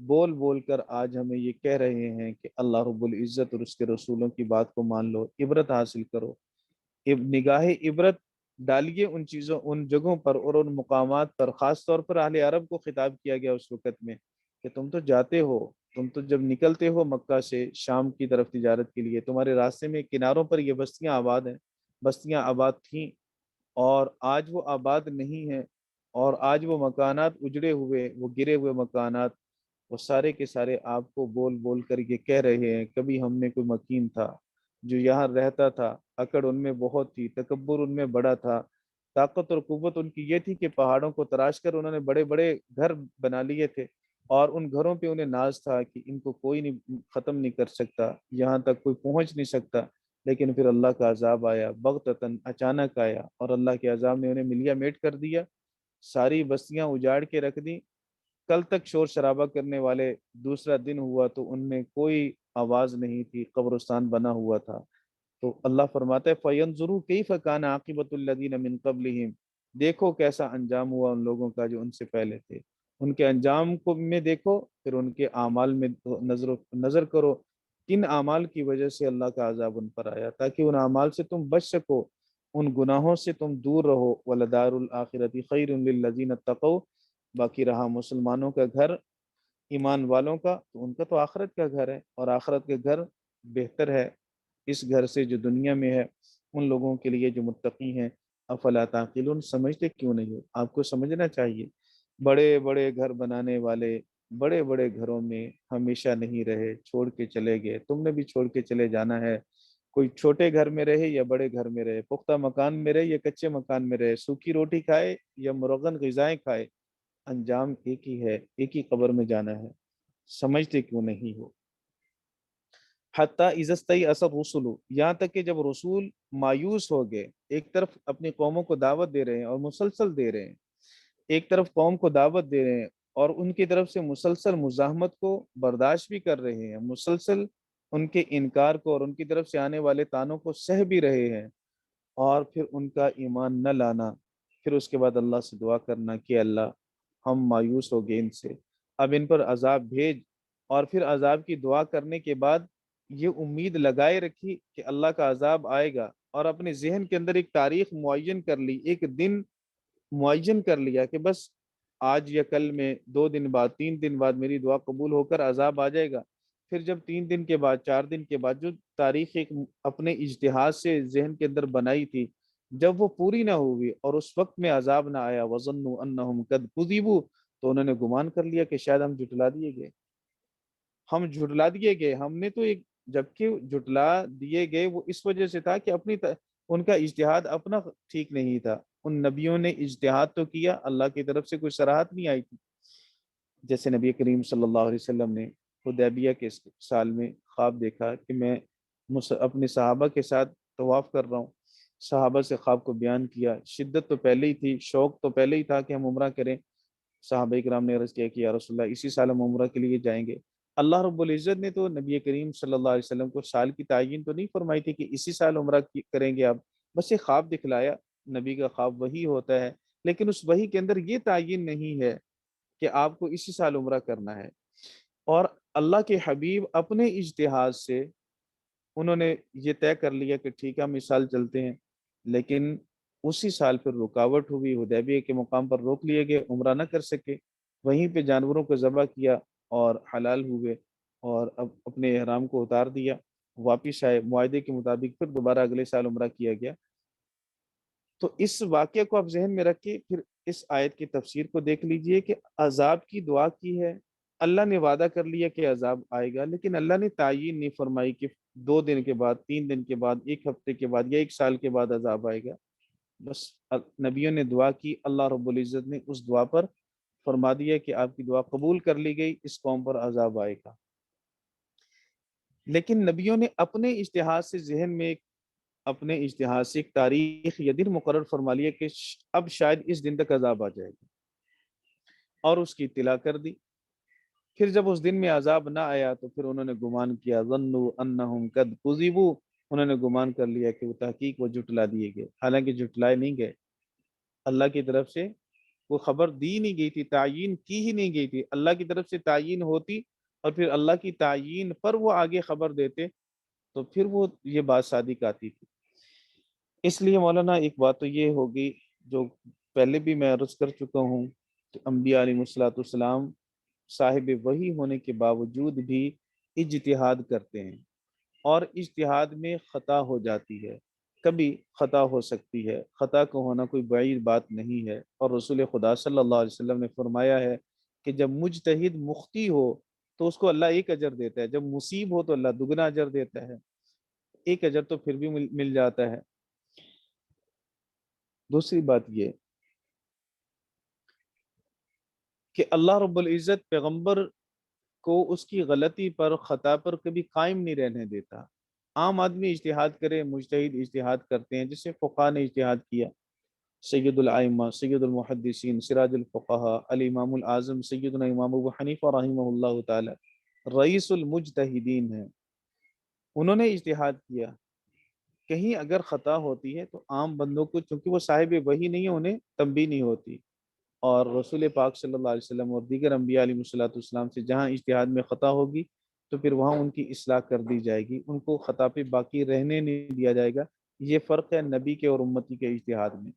بول بول کر آج ہمیں یہ کہہ رہے ہیں کہ اللہ رب العزت اور اس کے رسولوں کی بات کو مان لو، عبرت حاصل کرو، نگاہ عبرت ڈالیے ان چیزوں، ان جگہوں پر اور ان مقامات پر۔ خاص طور پر اہل عرب کو خطاب کیا گیا اس وقت میں کہ تم تو جاتے ہو، تم تو جب نکلتے ہو مکہ سے شام کی طرف تجارت کے لیے، تمہارے راستے میں کناروں پر یہ بستیاں آباد ہیں، بستیاں آباد تھیں، اور آج وہ آباد نہیں ہیں، اور آج وہ مکانات اجڑے ہوئے، وہ گرے ہوئے مکانات، وہ سارے کے سارے آپ کو بول بول کر یہ کہہ رہے ہیں کبھی ہم میں کوئی مکین تھا جو یہاں رہتا تھا، اکڑ ان میں بہت تھی، تکبر ان میں بڑا تھا، طاقت اور قوت ان کی یہ تھی کہ پہاڑوں کو تراش کر انہوں نے بڑے بڑے گھر بنا لیے تھے، اور ان گھروں پہ انہیں ناز تھا کہ ان کو کوئی نہیں ختم نہیں کر سکتا، یہاں تک کوئی پہنچ نہیں سکتا۔ لیکن پھر اللہ کا عذاب آیا بغتتاً، اچانک آیا، اور اللہ کے عذاب نے انہیں ملیا میٹ کر دیا، ساری بستیاں اجاڑ کے رکھ دی۔ کل تک شور شرابہ کرنے والے دوسرا دن ہوا تو ان میں کوئی آواز نہیں تھی، قبرستان بنا ہوا تھا۔ تو اللہ فرماتا ہے فَيَنْظُرُوا كَيْفَ كَانَ عَاقِبَةُ الَّذِينَ مِنْ قَبْلِهِمْ، دیکھو کیسا انجام ہوا ان لوگوں کا جو ان سے پہلے تھے، ان کے انجام کو میں دیکھو، پھر ان کے اعمال میں نظر کرو، کن اعمال کی وجہ سے اللہ کا عذاب ان پر آیا، تاکہ ان اعمال سے تم بچ سکو، ان گناہوں سے تم دور رہو۔ وَلَدَارُ الْآخِرَةِ خَيْرٌ لِلَّذِينَ اتَّقَوْا، باقی رہا مسلمانوں کا گھر، ایمان والوں کا، تو ان کا تو آخرت کا گھر ہے، اور آخرت کا گھر بہتر ہے اس گھر سے جو دنیا میں ہے، ان لوگوں کے لیے جو متقی ہیں۔ افلا تعقلون، سمجھتے کیوں نہیں ہو؟ آپ کو سمجھنا چاہیے۔ بڑے بڑے گھر بنانے والے بڑے بڑے گھروں میں ہمیشہ نہیں رہے، چھوڑ کے چلے گئے، تم نے بھی چھوڑ کے چلے جانا ہے۔ کوئی چھوٹے گھر میں رہے یا بڑے گھر میں رہے، پختہ مکان میں رہے یا کچے مکان میں رہے، سوکھی روٹی کھائے یا مرغن غذائیں کھائے، انجام ایک ہی ہے، ایک ہی قبر میں جانا ہے۔ سمجھتے کیوں نہیں ہو؟ حتیٰ اذا استیأس الرسل، یہاں تک کہ جب رسول مایوس ہو گئے، ایک طرف اپنی قوموں کو دعوت دے رہے ہیں اور مسلسل دے رہے ہیں، ایک طرف قوم کو دعوت دے رہے ہیں اور ان کی طرف سے مسلسل مزاحمت کو برداشت بھی کر رہے ہیں، مسلسل ان کے انکار کو اور ان کی طرف سے آنے والے طعنوں کو سہ بھی رہے ہیں، اور پھر ان کا ایمان نہ لانا، پھر اس کے بعد اللہ سے دعا کرنا کہ اللہ ہم مایوس ہو گئے ان سے، اب ان پر عذاب بھیج، اور پھر عذاب کی دعا کرنے کے بعد یہ امید لگائے رکھی کہ اللہ کا عذاب آئے گا، اور اپنے ذہن کے اندر ایک تاریخ معین کر لی، ایک دن معین کر لیا کہ بس آج یا کل میں 2 دن بعد 3 دن بعد میری دعا قبول ہو کر عذاب آ جائے گا۔ پھر جب 3 دن کے بعد 4 دن کے بعد جو تاریخ ایک اپنے اجتہاد سے ذہن کے اندر بنائی تھی، جب وہ پوری نہ ہوئی اور اس وقت میں عذاب نہ آیا، وَظَنُّوا أَنَّهُمْ قَدْ كُذِبُوا، تو انہوں نے گمان کر لیا کہ شاید ہم جھٹلا دیے گئے، ہم جھٹلا دیے گئے۔ ہم نے تو ایک، جبکہ جھٹلا دیے گئے وہ اس وجہ سے تھا کہ ان کا اجتہاد اپنا ٹھیک نہیں تھا، ان نبیوں نے اجتہاد تو کیا، اللہ کی طرف سے کوئی صراحت نہیں آئی تھی۔ جیسے نبی کریم صلی اللہ علیہ وسلم نے حدیبیہ کے سال میں خواب دیکھا کہ میں اپنے صحابہ کے ساتھ طواف کر رہا ہوں، صحابہ سے خواب کو بیان کیا، شدت تو پہلے ہی تھی، شوق تو پہلے ہی تھا کہ ہم عمرہ کریں۔ صحابہ کرام نے عرض کیا کہ یا رسول اللہ اسی سال ہم عمرہ کے لیے جائیں گے۔ اللہ رب العزت نے تو نبی کریم صلی اللہ علیہ وسلم کو سال کی تعین تو نہیں فرمائی تھی کہ اسی سال عمرہ کریں گے آپ، بس یہ خواب دکھلایا، نبی کا خواب وہی ہوتا ہے، لیکن اس وحی کے اندر یہ تعین نہیں ہے کہ آپ کو اسی سال عمرہ کرنا ہے۔ اور اللہ کے حبیب اپنے اجتہاد سے انہوں نے یہ طے کر لیا کہ ٹھیک ہے ہم اس سال چلتے ہیں، لیکن اسی سال پھر رکاوٹ ہوئی، حدیبیہ کے مقام پر روک لیے گئے، عمرہ نہ کر سکے، وہیں پہ جانوروں کو ذبح کیا اور حلال ہوئے، اور اب اپنے احرام کو اتار دیا، واپس آئے، معاہدے کے مطابق پھر دوبارہ اگلے سال عمرہ کیا گیا۔ تو اس واقعے کو آپ ذہن میں رکھ کے پھر اس آیت کی تفسیر کو دیکھ لیجئے کہ عذاب کی دعا کی ہے، اللہ نے وعدہ کر لیا کہ عذاب آئے گا، لیکن اللہ نے تعین نہیں فرمائی کہ 2 دن کے بعد، 3 دن کے بعد، 1 ہفتے کے بعد یا 1 سال کے بعد عذاب آئے گا۔ بس نبیوں نے دعا کی، اللہ رب العزت نے اس دعا پر فرما دیا کہ آپ کی دعا قبول کر لی گئی، اس قوم پر عذاب آئے گا۔ لیکن نبیوں نے اپنے اجتہاد سے ذہن میں اپنے اجتہاد سے ایک تاریخ یا دن مقرر فرما لیا کہ اب شاید اس دن تک عذاب آ جائے گا، اور اس کی اطلاع کر دی۔ پھر جب اس دن میں عذاب نہ آیا تو پھر انہوں نے گمان کیا، ظنوا انہم قد کذبوا، انہوں نے گمان کر لیا کہ وہ تحقیق وہ جھٹلا دیے گئے، حالانکہ جھٹلائے نہیں گئے، اللہ کی طرف سے وہ خبر دی نہیں گئی تھی، تعیین کی ہی نہیں گئی تھی، اللہ کی طرف سے تعیین ہوتی اور پھر اللہ کی تعیین پر وہ آگے خبر دیتے تو پھر وہ یہ بات صادق آتی تھی۔ اس لیے مولانا ایک بات تو یہ ہوگی جو پہلے بھی میں عرض کر چکا ہوں کہ انبیاء علیہ السلام صاحب وحی ہونے کے باوجود بھی اجتہاد کرتے ہیں اور اجتہاد میں خطا ہو جاتی ہے، کبھی خطا ہو سکتی ہے، خطا کو ہونا کوئی بعید بات نہیں ہے، اور رسول خدا صلی اللہ علیہ وسلم نے فرمایا ہے کہ جب مجتہد مخطی ہو تو اس کو اللہ ایک اجر دیتا ہے، جب مصیب ہو تو اللہ دگنا اجر دیتا ہے، ایک اجر تو پھر بھی مل جاتا ہے۔ دوسری بات یہ کہ اللہ رب العزت پیغمبر کو اس کی غلطی پر، خطا پر کبھی قائم نہیں رہنے دیتا۔ عام آدمی اجتہاد کرے، مجتہد اجتہاد کرتے ہیں، جس سے فقہاء نے اجتہاد کیا، سید الائمہ، سید المحدثین، سراج الفقہاء، الامام الاعظم سیدنا امام ابو حنیفہ رحمہ اللہ تعالی رئیس المجتہدین ہیں، انہوں نے اجتہاد کیا۔ کہیں اگر خطا ہوتی ہے تو عام بندوں کو، چونکہ وہ صاحب وحی نہیں ہے، انہیں تنبیہ نہیں ہوتی، اور رسول پاک صلی اللہ علیہ وسلم اور دیگر انبیاء علیہ السلام سے جہاں اجتہاد میں خطا ہوگی تو پھر وہاں ان کی اصلاح کر دی جائے گی، ان کو خطا پہ باقی رہنے نہیں دیا جائے گا۔ یہ فرق ہے نبی کے اور امتی کے اجتہاد میں۔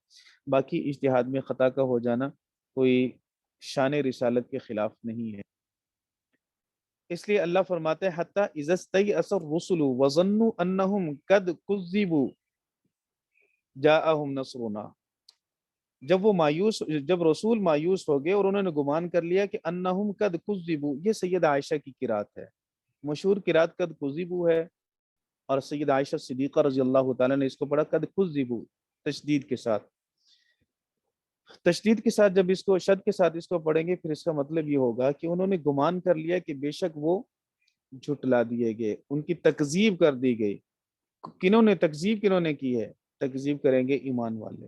باقی اجتہاد میں خطا کا ہو جانا کوئی شان رسالت کے خلاف نہیں ہے۔ اس لیے اللہ فرماتے ہیں حتی اذا استیأس الرسل وظنوا انہم قد کذبوا جاءہم نصرنا، جب رسول مایوس ہو گئے اور انہوں نے گمان کر لیا کہ انہم قد کذبوا، یہ سید عائشہ کی قرات ہے، مشہور قرات قد کذبوا ہے، اور سید عائشہ صدیقہ رضی اللہ تعالیٰ نے اس کو پڑھا قد کذبوا، تشدید کے ساتھ۔ تشدید کے ساتھ جب اس کو شد کے ساتھ اس کو پڑھیں گے پھر اس کا مطلب یہ ہوگا کہ انہوں نے گمان کر لیا کہ بے شک وہ جھٹلا دیے گئے، ان کی تکذیب کر دی گئی۔ کنہوں نے کی ہے؟ تکذیب کریں گے ایمان والے،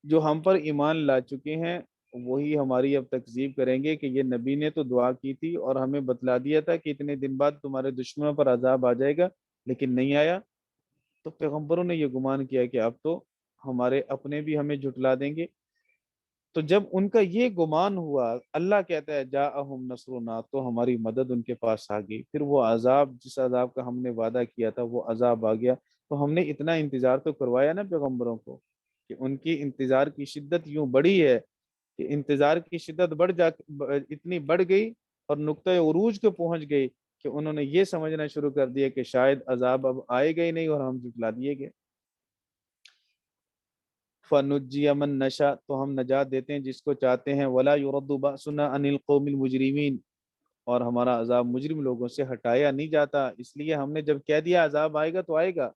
جو ہم پر ایمان لا چکے ہیں وہی ہماری اب تکذیب کریں گے کہ یہ نبی نے تو دعا کی تھی اور ہمیں بتلا دیا تھا کہ اتنے دن بعد تمہارے دشمنوں پر عذاب آ جائے گا، لیکن نہیں آیا۔ تو پیغمبروں نے یہ گمان کیا کہ اب تو ہمارے اپنے بھی ہمیں جھٹلا دیں گے۔ تو جب ان کا یہ گمان ہوا، اللہ کہتا ہے جاءہم نصرنا، تو ہماری مدد ان کے پاس آ گئی، پھر وہ عذاب، جس عذاب کا ہم نے وعدہ کیا تھا وہ عذاب آ گیا۔ تو ہم نے اتنا انتظار تو کروایا نا پیغمبروں کو، کہ ان کی انتظار کی شدت یوں بڑھی ہے کہ انتظار کی شدت اتنی بڑھ گئی اور نقطۂ عروج کو پہنچ گئی کہ انہوں نے یہ سمجھنا شروع کر دیا کہ شاید عذاب اب آئے گا ہی نہیں اور ہم جھٹلا دیے گئے۔ فَنُجِّيَ مَن نَّشَاءُ، تو ہم نجات دیتے ہیں جس کو چاہتے ہیں، وَلَا يُرَدُّ بَأْسُنَا عَنِ الْقَوْمِ الْمُجْرِمِينَ، اور ہمارا عذاب مجرم لوگوں سے ہٹایا نہیں جاتا۔ اس لیے ہم نے جب کہہ دیا عذاب آئے گا تو آئے گا،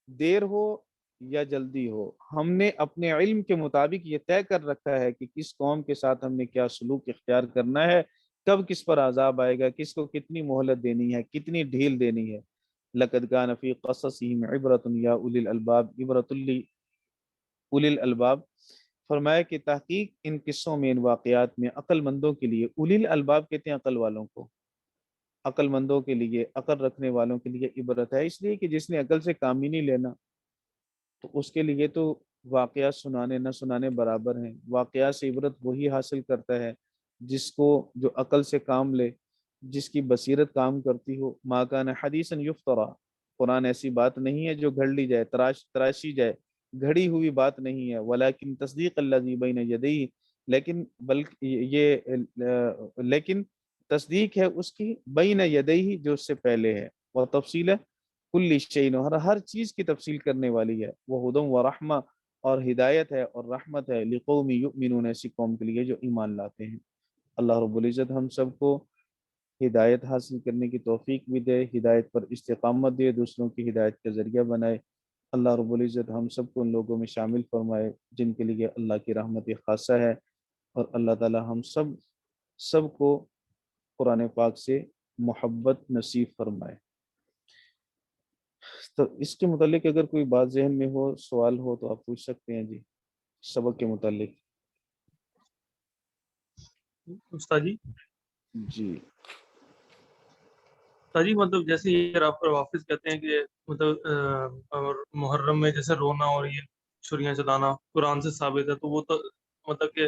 دیر ہو یا جلدی ہو۔ ہم نے اپنے علم کے مطابق یہ طے کر رکھا ہے کہ کس قوم کے ساتھ ہم نے کیا سلوک اختیار کرنا ہے، کب کس پر عذاب آئے گا، کس کو کتنی مہلت دینی ہے، کتنی ڈھیل دینی ہے۔ لَقَدْ كَانَ فِي قَصَصِهِمْ عِبْرَةٌ يَا أُولِي الْأَلْبَابِ عِبْرَةٌ اولی الالباب، فرمایا کہ تحقیق ان قصوں میں، ان واقعات میں عقل مندوں کے لیے، اولی الالباب کہتے ہیں عقل والوں کو، عقل مندوں کے لیے، عقل رکھنے والوں کے لیے عبرت ہے۔ اس لیے کہ جس نے عقل سے کام ہی نہیں لینا تو اس کے لیے تو واقعات سنانے نہ سنانے برابر ہیں۔ واقعات سے عبرت وہی حاصل کرتا ہے جس کو، جو عقل سے کام لے، جس کی بصیرت کام کرتی ہو۔ ما کان حدیثا یفترا، قرآن ایسی بات نہیں ہے جو گھڑ لی جائے، تراشی جائے، گھڑی ہوئی بات نہیں ہے۔ ولیکن تصدیق الذی بین یدیہ، لیکن تصدیق ہے اس کی بین یدیہ، جو اس سے پہلے ہے، وہ تفصیل کل شیء، ہر چیز کی تفصیل کرنے والی ہے۔ وہ ہدی و رحمہ، اور ہدایت ہے اور رحمت ہے، لقوم یؤمنون، ایسی قوم کے لیے جو ایمان لاتے ہیں۔ اللہ رب العزت ہم سب کو ہدایت حاصل کرنے کی توفیق بھی دے، ہدایت پر استقامت دے، دوسروں کی ہدایت کا ذریعہ بنائے۔ اللہ رب العزت ہم سب کو ان لوگوں میں شامل فرمائے جن کے لیے اللہ کی رحمت خاصہ ہے، اور اللہ تعالی ہم سب کو قرآن پاک سے محبت نصیب فرمائے۔ تو اس کے متعلق اگر کوئی بات ذہن میں ہو، سوال ہو تو آپ پوچھ سکتے ہیں جی، سبق کے متعلق۔ استاد جی استاد جی، مطلب جیسے یہ آپ حافظ کہتے ہیں کہ مطلب محرم میں جیسے رونا اور یہ چھریاں چلانا قرآن سے ثابت ہے، تو وہ تو مطلب کہ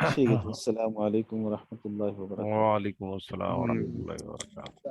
ٹھیک ہے جی، السلام علیکم ورحمۃ اللہ وبرکاتہ. وعلیکم السلام ورحمۃ اللہ وبرکاتہ.